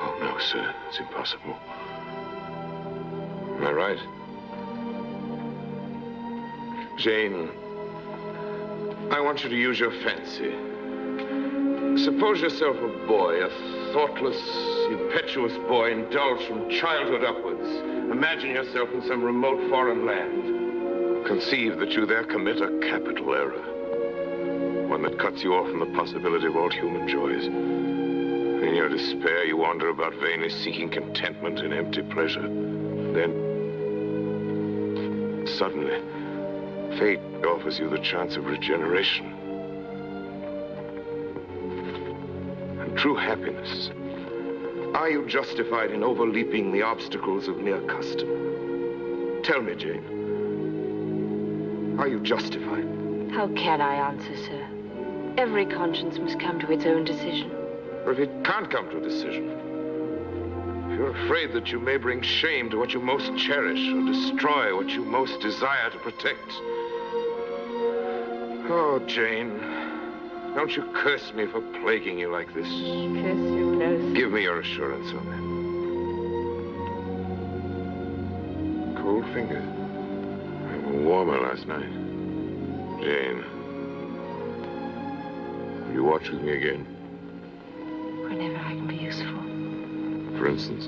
"Oh, no, sir, it's impossible." Am I right? Jane, I want you to use your fancy. Suppose yourself a boy, a thoughtless, impetuous boy, indulged from childhood upwards. Imagine yourself in some remote foreign land. Conceive that you there commit a capital error. One that cuts you off from the possibility of all human joys. In your despair, you wander about vainly seeking contentment in empty pleasure. Then, suddenly, fate offers you the chance of regeneration. And true happiness. Are you justified in overleaping the obstacles of mere custom? Tell me, Jane. Are you justified? How can I answer, sir? Every conscience must come to its own decision. Or if it can't come to a decision, if you're afraid that you may bring shame to what you most cherish or destroy what you most desire to protect. Oh, Jane, don't you curse me for plaguing you like this. Curse you, no. Give me your assurance on that. Cold finger. They were warmer last night. Jane, will you watch with me again? Whenever I can be useful. For instance,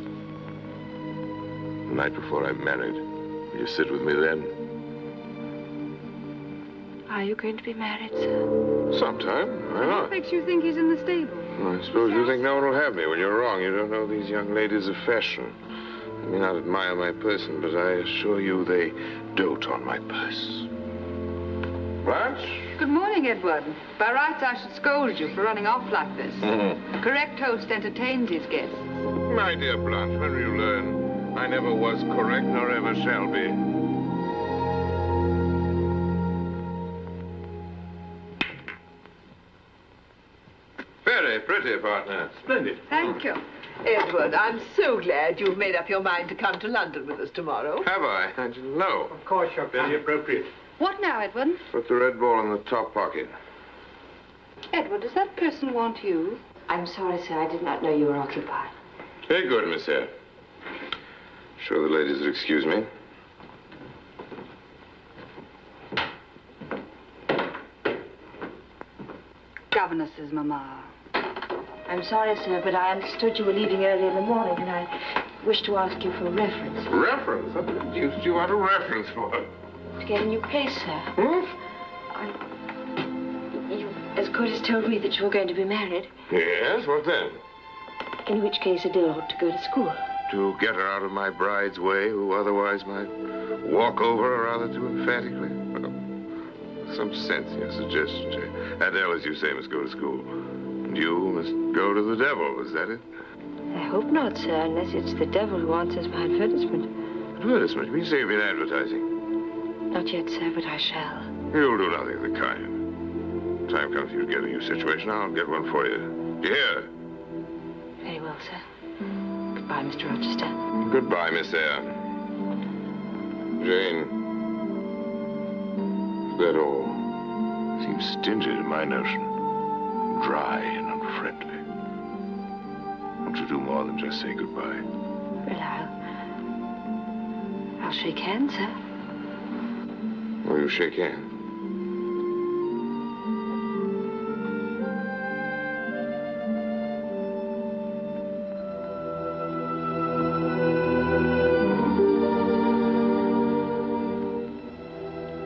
the night before I'm married, will you sit with me then? Are you going to be married, sir? Sometime. Why not? What makes you think he's in the stable? Well, I suppose you think no one will have me. Well, you're wrong. You don't know these young ladies of fashion. They may not admire my person, but I assure you they dote on my purse. Blanche? Good morning, Edward. By rights, I should scold you for running off like this. A correct host entertains his guests. My dear Blanche, when will you learn? I never was correct, nor ever shall be. Very pretty, partner. Splendid. Thank you. Edward, I'm so glad you've made up your mind to come to London with us tomorrow. Have I? I didn't know. Of course, you're very appropriate. What now, Edward? Put the red ball in the top pocket. Edward, does that person want you? I'm sorry, sir. I did not know you were occupied. Very good, Miss Eyre. Sure the ladies will excuse me. governesses, Mamma. I'm sorry, sir, but I understood you were leaving early in the morning, and I wish to ask you for a reference. Reference? What the deuce do you want a reference for? To get a new place, sir. Hmm? You as good as told me that you were going to be married. Yes, what then? In which case Adele ought to go to school. To get her out of my bride's way, who otherwise might walk over her rather too emphatically? Well, some sense in your suggestion, Jane. Adele, as you say, must go to school. And you must go to the devil, is that it? I hope not, sir, unless it's the devil who answers my advertisement. Advertisement? You mean say you've been advertising? Not yet, sir, but I shall. You'll do nothing of the kind. Time comes for you to get a new situation, I'll get one for you. Do you hear? Very well, sir. Goodbye, Mr. Rochester. Goodbye, Miss Eyre. Jane, is that all? Seems stingy to my notion. Dry and unfriendly. Won't you do more than just say goodbye? Well, I'll shake hands, sir. Will you shake hands?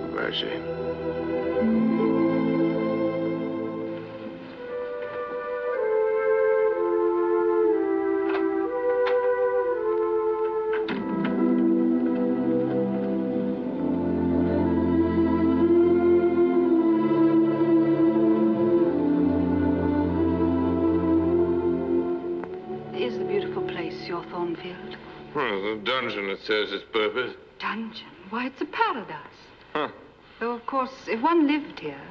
Goodbye, Jane. The dungeon that serves its purpose. Dungeon? Why, it's a paradise. Huh. Though, of course, if one lived here,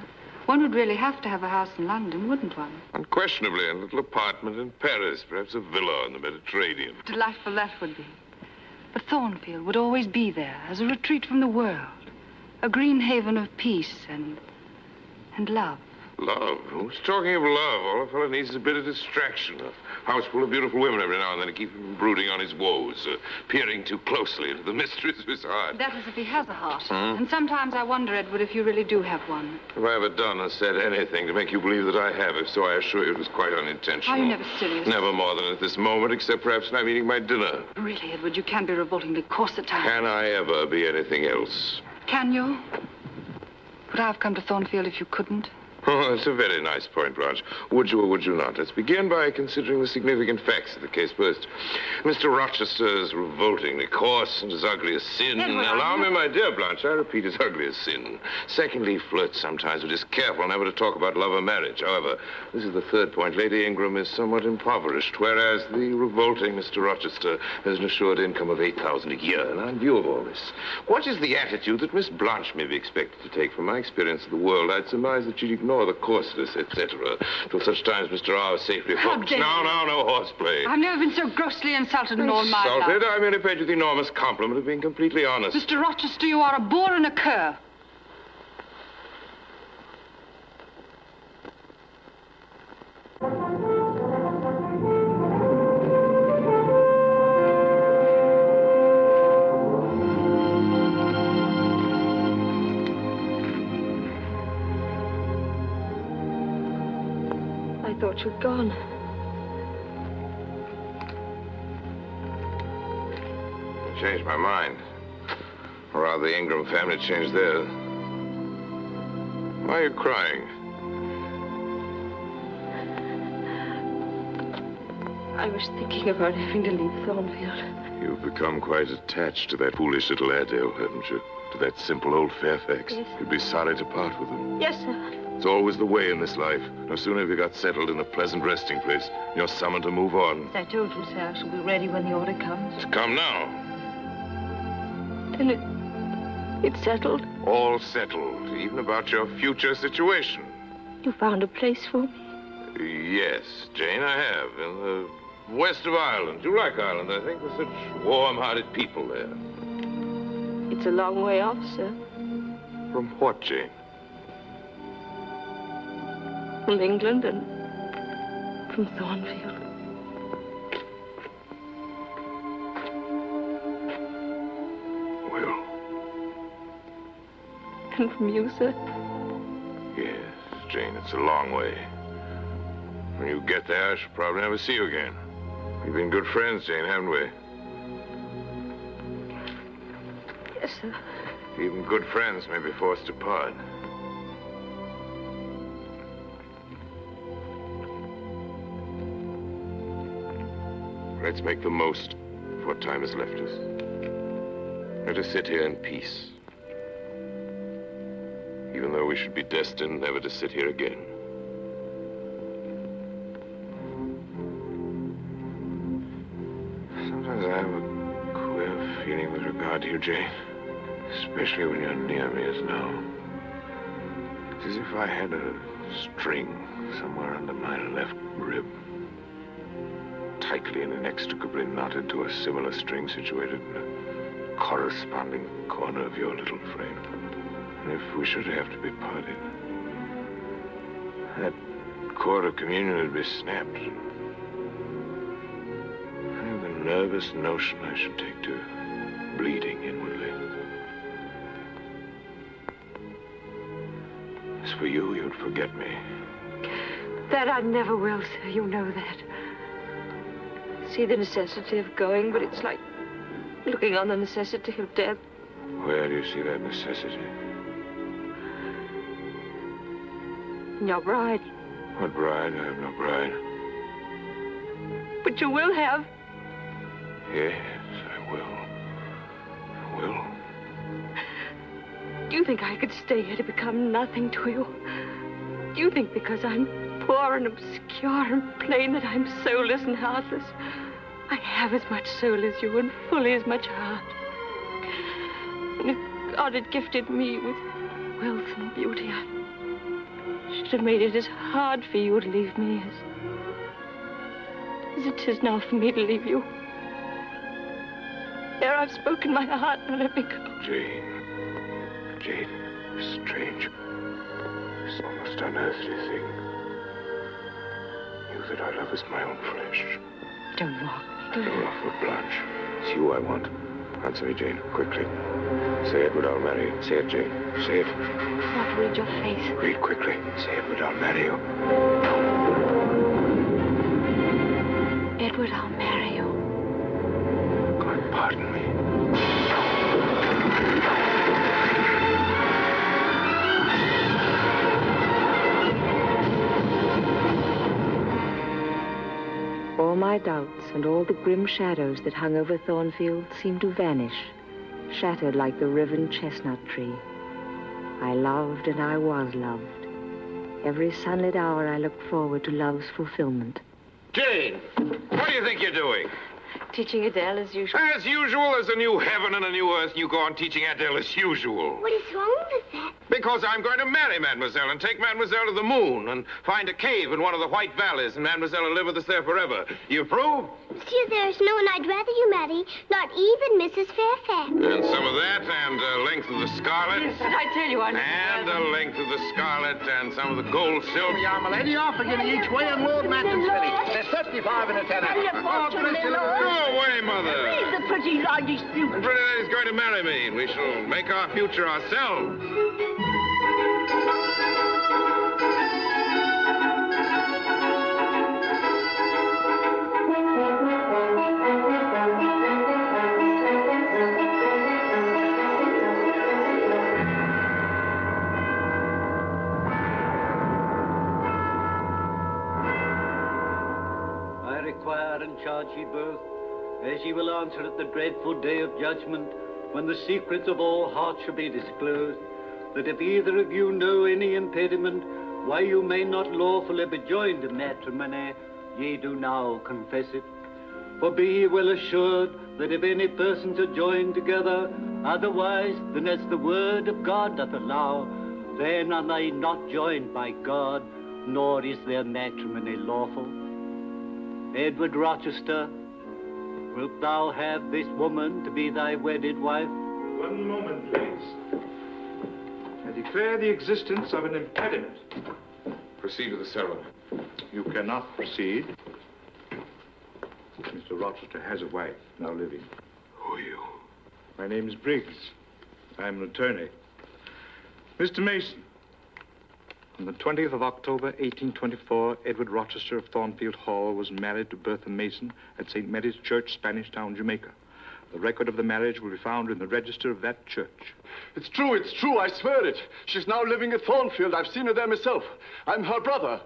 one would really have to have a house in London, wouldn't one? Unquestionably, a little apartment in Paris, perhaps a villa in the Mediterranean. Delightful that would be. But Thornfield would always be there as a retreat from the world, a green haven of peace and love. Love? Who's talking of love? All a fellow needs is a bit of distraction. A house full of beautiful women every now and then to keep him from brooding on his woes, peering too closely into the mysteries of his heart. That is if he has a heart. Hmm? And sometimes I wonder, Edward, if you really do have one. Have I ever done or said anything to make you believe that I have? If so, I assure you it was quite unintentional. Are you never serious? Never more than at this moment, except perhaps when I'm eating my dinner. Really, Edward, you can be revoltingly coarse at times. Can I ever be anything else? Can you? Would I have come to Thornfield if you couldn't? Oh, that's a very nice point, Blanche. Would you or would you not? Let's begin by considering the significant facts of the case first. Mr. Rochester is revoltingly coarse and as ugly as sin. Allow me, my dear Blanche, I repeat, as ugly as sin. Secondly, he flirts sometimes, but is careful never to talk about love or marriage. However, this is the third point. Lady Ingram is somewhat impoverished, whereas the revolting Mr. Rochester has an assured income of $8,000 a year. Now, in view of all this, what is the attitude that Miss Blanche may be expected to take? From my experience of the world, I'd surmise that she'd ignore the coarseness, etc., till such times Mr. R is safely focused. No horseplay. I've never been so grossly insulted in all my life. Insulted? I merely paid you the enormous compliment of being completely honest. Mr. Rochester, you are a bore and a cur. I thought you'd gone. I changed my mind. Or rather, the Ingram family changed theirs. Why are you crying? I was thinking about having to leave Thornfield. You've become quite attached to that foolish little Adele, haven't you? To that simple old Fairfax. Yes. You'd be sorry to part with him. Yes, sir. It's always the way in this life. No sooner have you got settled in a pleasant resting place, you're summoned to move on. As I told you, sir, I shall be ready when the order comes. It's come now. Then it's settled? All settled, even about your future situation. You found a place for me? Yes, Jane, I have. In the west of Ireland. You like Ireland, I think. There's such warm-hearted people there. It's a long way off, sir. From what, Jane? From England and from Thornfield. Well. And from you, sir? Yes, Jane, it's a long way. When you get there, I shall probably never see you again. We've been good friends, Jane, haven't we? Yes, sir. Even good friends may be forced to part. Let's make the most of what time has left us. Let us sit here in peace. Even though we should be destined never to sit here again. Sometimes I have a queer feeling with regard to you, Jane. Especially when you're near me as now. It's as if I had a string somewhere under my left rib. Tightly and inextricably knotted to a similar string situated in a corresponding corner of your little frame. And if we should have to be parted, that cord of communion would be snapped. I have a nervous notion I should take to bleeding inwardly. As for you, you'd forget me. That I never will, sir. You know that. See the necessity of going, but it's like looking on the necessity of death. Where do you see that necessity? In your bride. What bride? I have no bride. But you will have. Yes, I will. I will. Do you think I could stay here to become nothing to you? Do you think because I'm poor and obscure and plain that I'm soulless and heartless? I have as much soul as you and fully as much heart. And if God had gifted me with wealth and beauty, I should have made it as hard for you to leave me as it is now for me to leave you. There I've spoken my heart, now let me go. Jane, this strange, this almost unearthly thing. You that I love as my own flesh. Don't walk. No, for Blanche. It's you I want. Answer me, Jane, quickly. Say Edward, I'll marry you. Say it, Jane. Say it. I want to read your face. Read quickly. Say Edward, I'll marry you. Edward, I'll marry you. God pardon me. All my doubts and all the grim shadows that hung over Thornfield seemed to vanish, shattered like the riven chestnut tree. I loved and I was loved. Every sunlit hour I looked forward to love's fulfillment. Jane, what do you think you're doing? Teaching Adele as usual. As usual, as a new heaven and a new earth, and you go on teaching Adele as usual. What is wrong with that? Because I'm going to marry Mademoiselle and take Mademoiselle to the moon and find a cave in one of the White Valleys, and Mademoiselle will live with us there forever. You approve? Monsieur, there is no one I'd rather you marry, not even Mrs. Fairfax. And some of that, and a length of the scarlet. Yes, I tell you, And a length of the scarlet, and some of the gold silk. Yeah, my lady, off again each way, and Lord Manton's ready. There's 35 in a tenner. Oh, bless you, Go away, Mother. Leave the pretty lady's beauty. The pretty lady's going to marry me, and we shall make our future ourselves. I require and charge ye both, as ye will answer at the dreadful day of judgment, when the secrets of all hearts shall be disclosed, that if either of you know any impediment why you may not lawfully be joined in matrimony, ye do now confess it. For be ye well assured that if any persons are joined together otherwise than as the word of God doth allow, then are they not joined by God, nor is their matrimony lawful. Edward Rochester, wilt thou have this woman to be thy wedded wife? One moment, please. I declare the existence of an impediment. Proceed with the ceremony. You cannot proceed. Mr. Rochester has a wife, now living. Who are you? My name is Briggs. I am an attorney. Mr. Mason, On the 20th of October, 1824, Edward Rochester of Thornfield Hall was married to Bertha Mason at St. Mary's Church, Spanish Town, Jamaica. The record of the marriage will be found in the register of that church. It's true, I swear it. She's now living at Thornfield. I've seen her there myself. I'm her brother.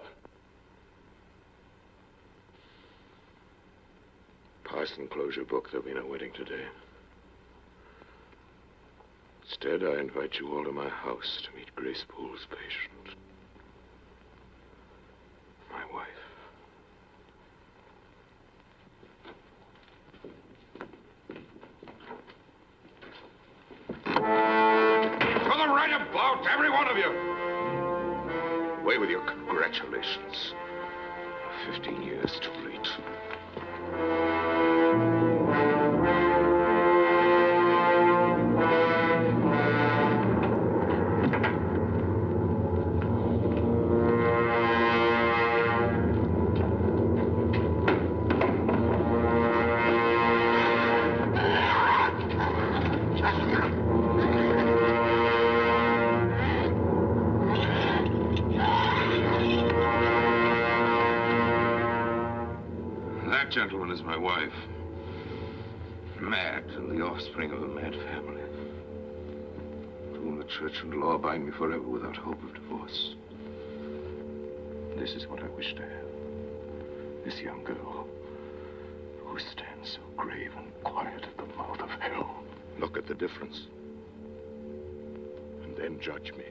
Parson, close your book. There'll be no wedding today. Instead, I invite you all to my house to meet Grace Poole's patient. My wife. For the right about, every one of you! Away with your congratulations. 15 years too late. Gentleman is my wife. Mad and the offspring of a mad family. To whom the church and law bind me forever without hope of divorce. This is what I wish to have. This young girl who stands so grave and quiet at the mouth of hell. Look at the difference. And then judge me.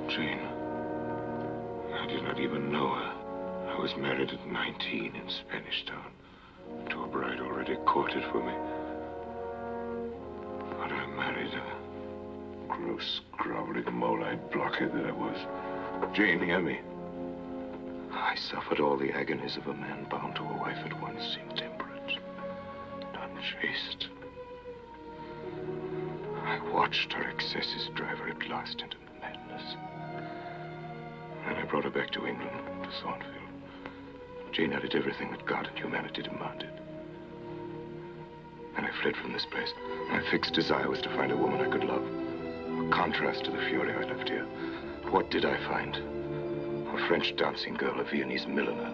Jane. I did not even know her. I was married at 19 in Spanish Town to a bride already courted for me. But I married a gross, groveling, mole-eyed blockhead that I was. Jane, hear me. I suffered all the agonies of a man bound to a wife at once, intemperate and unchaste. I watched her excesses drive her at last into madness. And I brought her back to England, to Thornfield. Jane added everything that God and humanity demanded. And I fled from this place. My fixed desire was to find a woman I could love. A contrast to the fury I left here. What did I find? A French dancing girl, a Viennese milliner,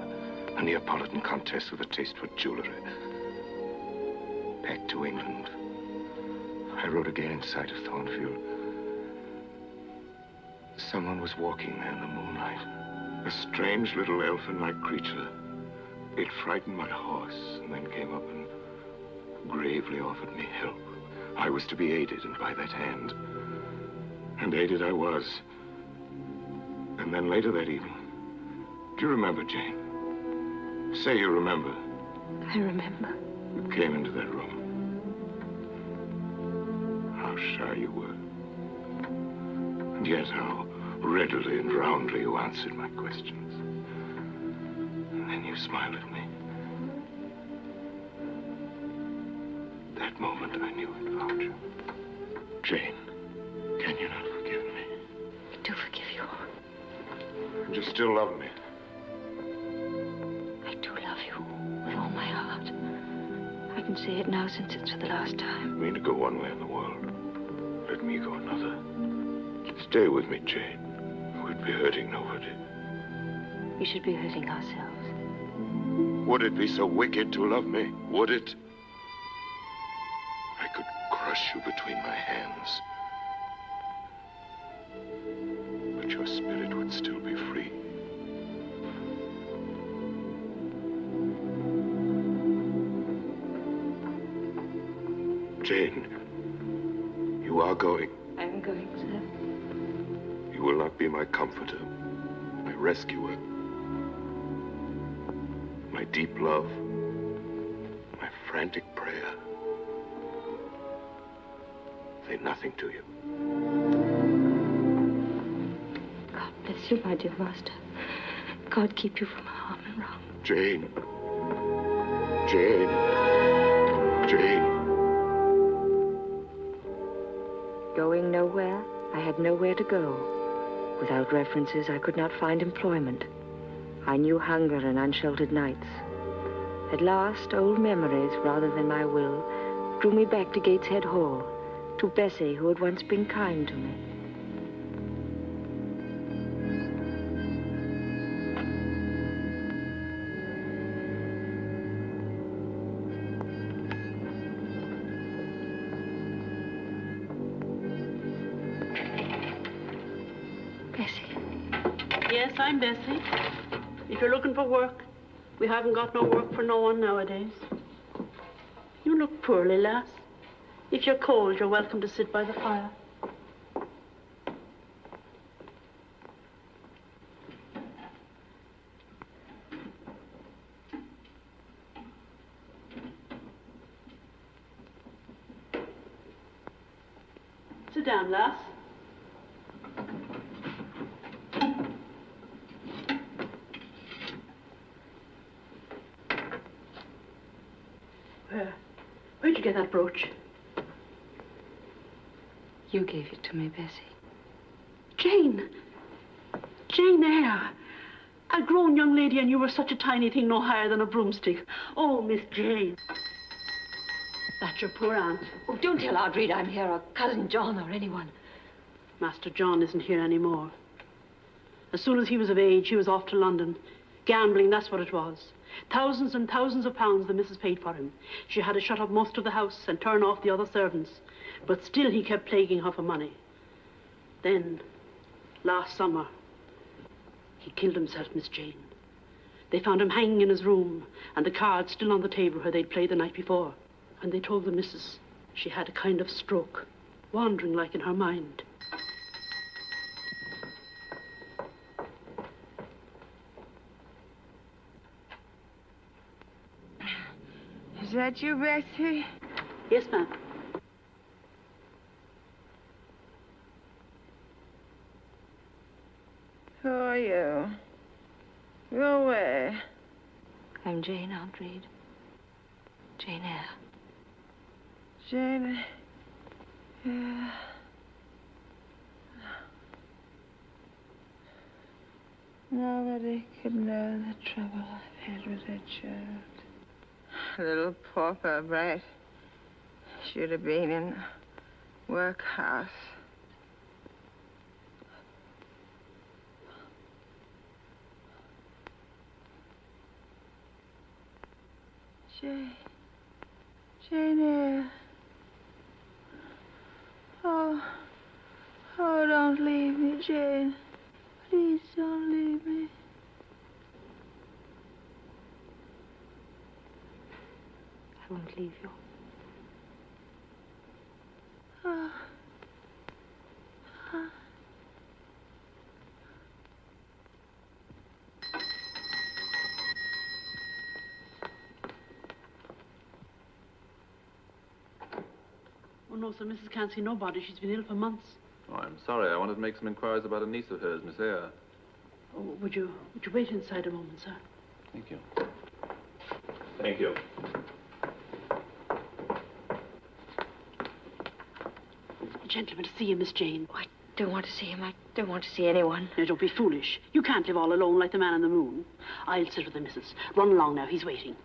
a Neapolitan countess with a taste for jewelry. Back to England. I rode again in sight of Thornfield. Someone was walking there in the moonlight. A strange little elfin-like creature. It frightened my horse and then came up and gravely offered me help. I was to be aided, and by that hand. And aided I was. And then later that evening, do you remember, Jane? Say you remember. I remember. You came into that room. How shy you were. And yet how readily and roundly you answered my questions. And then you smiled at me. That moment I knew I'd found you. Jane, can you not forgive me? I do forgive you. And you still love me? I do love you with all my heart. I can say it now since it's for the last time. You mean to go one way in the world? Let me go another. Stay with me, Jane. We'd be hurting nobody. We should be hurting ourselves. Would it be so wicked to love me? Would it? I could crush you between my hands. But your spirit would still be free. Jane, you are going. I'm going, sir. You will not be my comforter, my rescuer, my deep love, my frantic prayer. Say nothing to you. God bless you, my dear master. God keep you from harm and wrong. Jane. Jane. Jane. Going nowhere, I had nowhere to go. Without references, I could not find employment. I knew hunger and unsheltered nights. At last, old memories, rather than my will, drew me back to Gateshead Hall, to Bessie, who had once been kind to me. Yes, I'm Bessie. If you're looking for work, we haven't got no work for no one nowadays. You look poorly, lass. If you're cold, you're welcome to sit by the fire. Sit down, lass. Where'd you get that brooch? You gave it to me, Bessie. Jane! Jane Eyre! A grown young lady, and you were such a tiny thing, no higher than a broomstick. Oh, Miss Jane. That's your poor aunt. Oh, don't tell Audrey I'm here, or Cousin John, or anyone. Master John isn't here anymore. As soon as he was of age, he was off to London. Gambling, that's what it was. Thousands and thousands of pounds the missus paid for him. She had to shut up most of the house and turn off the other servants. But still he kept plaguing her for money. Then, last summer, he killed himself, Miss Jane. They found him hanging in his room, and the cards still on the table where they'd played the night before. And they told the missus she had a kind of stroke, wandering like in her mind. Is that you, Bessie? Yes, ma'am. Who are you? Go away. I'm Jane, Aunt Reed. Jane Eyre. Jane. Yeah. Nobody could know the trouble I've had with that child. Little pauper, Bright. Should have been in workhouse. Jane Eyre. Oh, don't leave me, Jane. Please don't leave me. I won't leave you. Oh, no, sir, Mrs. can't see nobody. She's been ill for months. Oh, I'm sorry. I wanted to make some inquiries about a niece of hers, Miss Eyre. Oh, would you wait inside a moment, sir? Thank you. Thank you. A gentleman to see you, Miss Jane. Oh, I don't want to see him. I don't want to see anyone. Now, don't be foolish. You can't live all alone like the man on the moon. I'll sit with the missus. Run along now. He's waiting.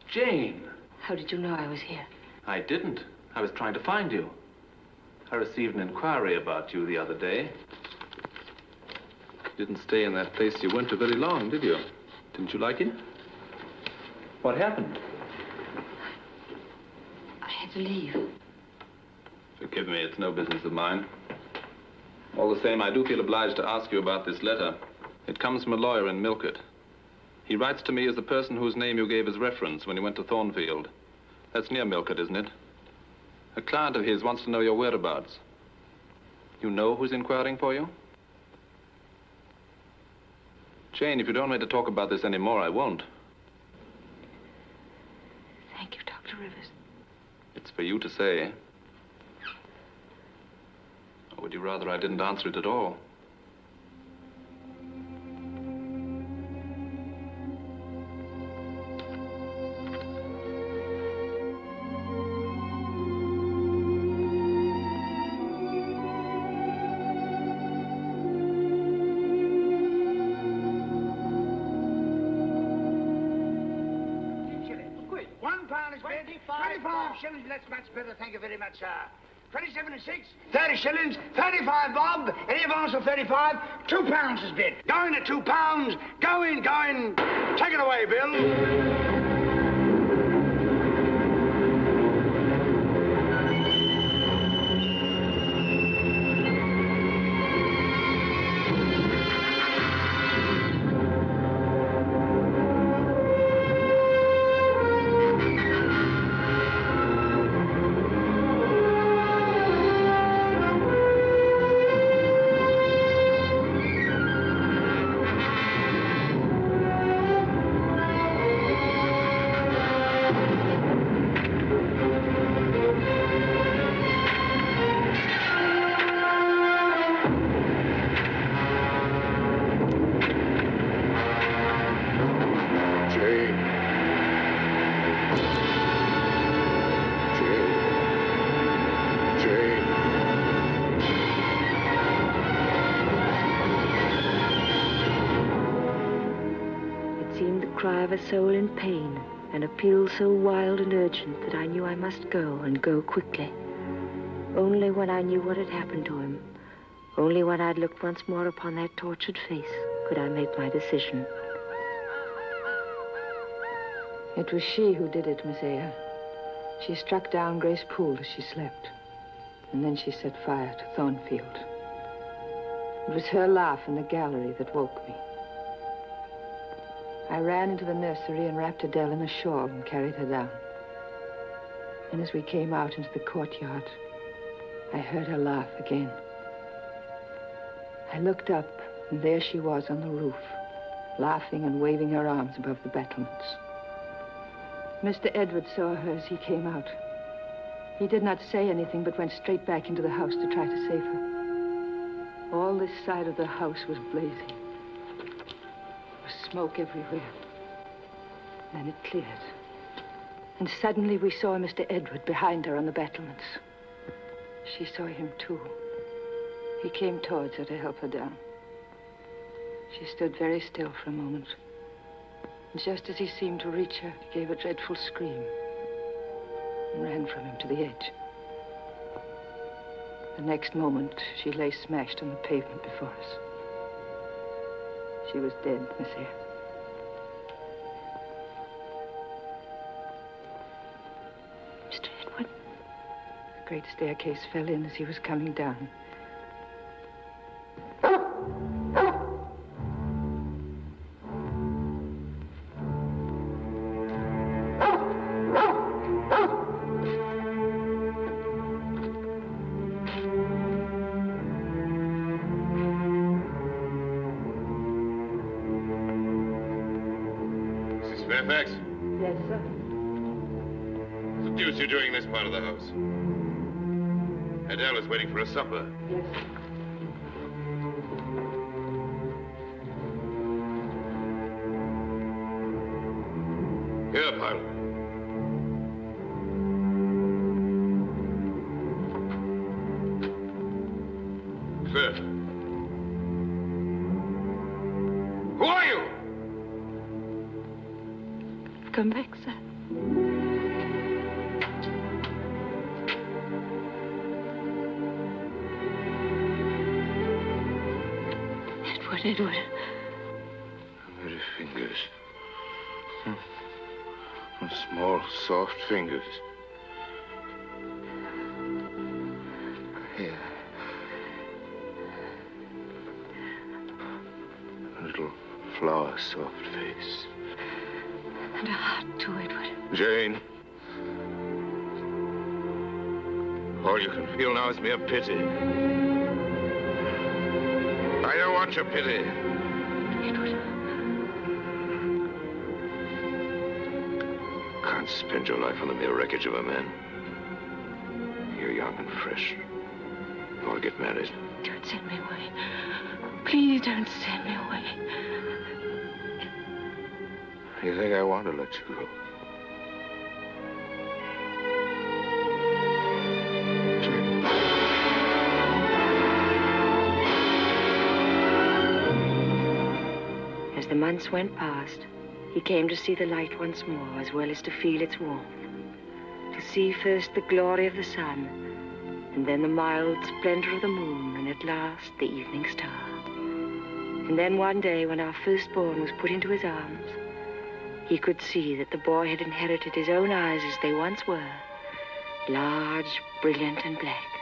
Jane! How did you know I was here? I didn't. I was trying to find you. I received an inquiry about you the other day. Didn't stay in that place you went to very long, did you? Didn't you like it? What happened? I had to leave. Forgive me, it's no business of mine. All the same, I do feel obliged to ask you about this letter. It comes from a lawyer in Milford. He writes to me as the person whose name you gave as reference when you went to Thornfield. That's near Milford, isn't it? A client of his wants to know your whereabouts. You know who's inquiring for you? Jane, if you don't want me to talk about this anymore, I won't. Thank you, Dr. Rivers. It's for you to say. Or would you rather I didn't answer it at all? That's much better, thank you very much, sir. 27 and 6, 30 shillings, 35 bob. Any advance of 35? £2 is bid. Going at £2. Going. Take it away, Bill. Of a soul in pain, an appeal so wild and urgent that I knew I must go, and go quickly. Only when I knew what had happened to him, only when I'd looked once more upon that tortured face, could I make my decision. It was she who did it, Miss Eyre. She struck down Grace Poole as she slept, and then she set fire to Thornfield. It was her laugh in the gallery that woke me. I ran into the nursery and wrapped Adele in a shawl and carried her down. And as we came out into the courtyard, I heard her laugh again. I looked up, and there she was on the roof, laughing and waving her arms above the battlements. Mr. Edward saw her as he came out. He did not say anything, but went straight back into the house to try to save her. All this side of the house was blazing. Smoke everywhere. Then it cleared. And suddenly we saw Mr. Edward behind her on the battlements. She saw him too. He came towards her to help her down. She stood very still for a moment. And just as he seemed to reach her, he gave a dreadful scream and ran from him to the edge. The next moment, she lay smashed on the pavement before us. She was dead, Miss Eyre. Mr. Edward? The great staircase fell in as he was coming down. Fairfax? Yes, sir. What the deuce are you doing in this part of the house? Adele is waiting for a supper. Yes, sir. Here, pilot. Clear. Who are you? Come back, sir. Edward. Edward. How many fingers? Small, soft fingers. Here. A little flower-soft face. And a heart, too, Edward. Jane. All you can feel now is mere pity. I don't want your pity. Edward. Can't spend your life on the mere wreckage of a man. You're young and fresh. You want to get married. Don't send me away. Please don't send me away. You think I want to let you go? As the months went past, he came to see the light once more, as well as to feel its warmth. To see first the glory of the sun, and then the mild splendor of the moon, and at last the evening star. And then one day, when our firstborn was put into his arms, he could see that the boy had inherited his own eyes as they once were, large, brilliant, and black.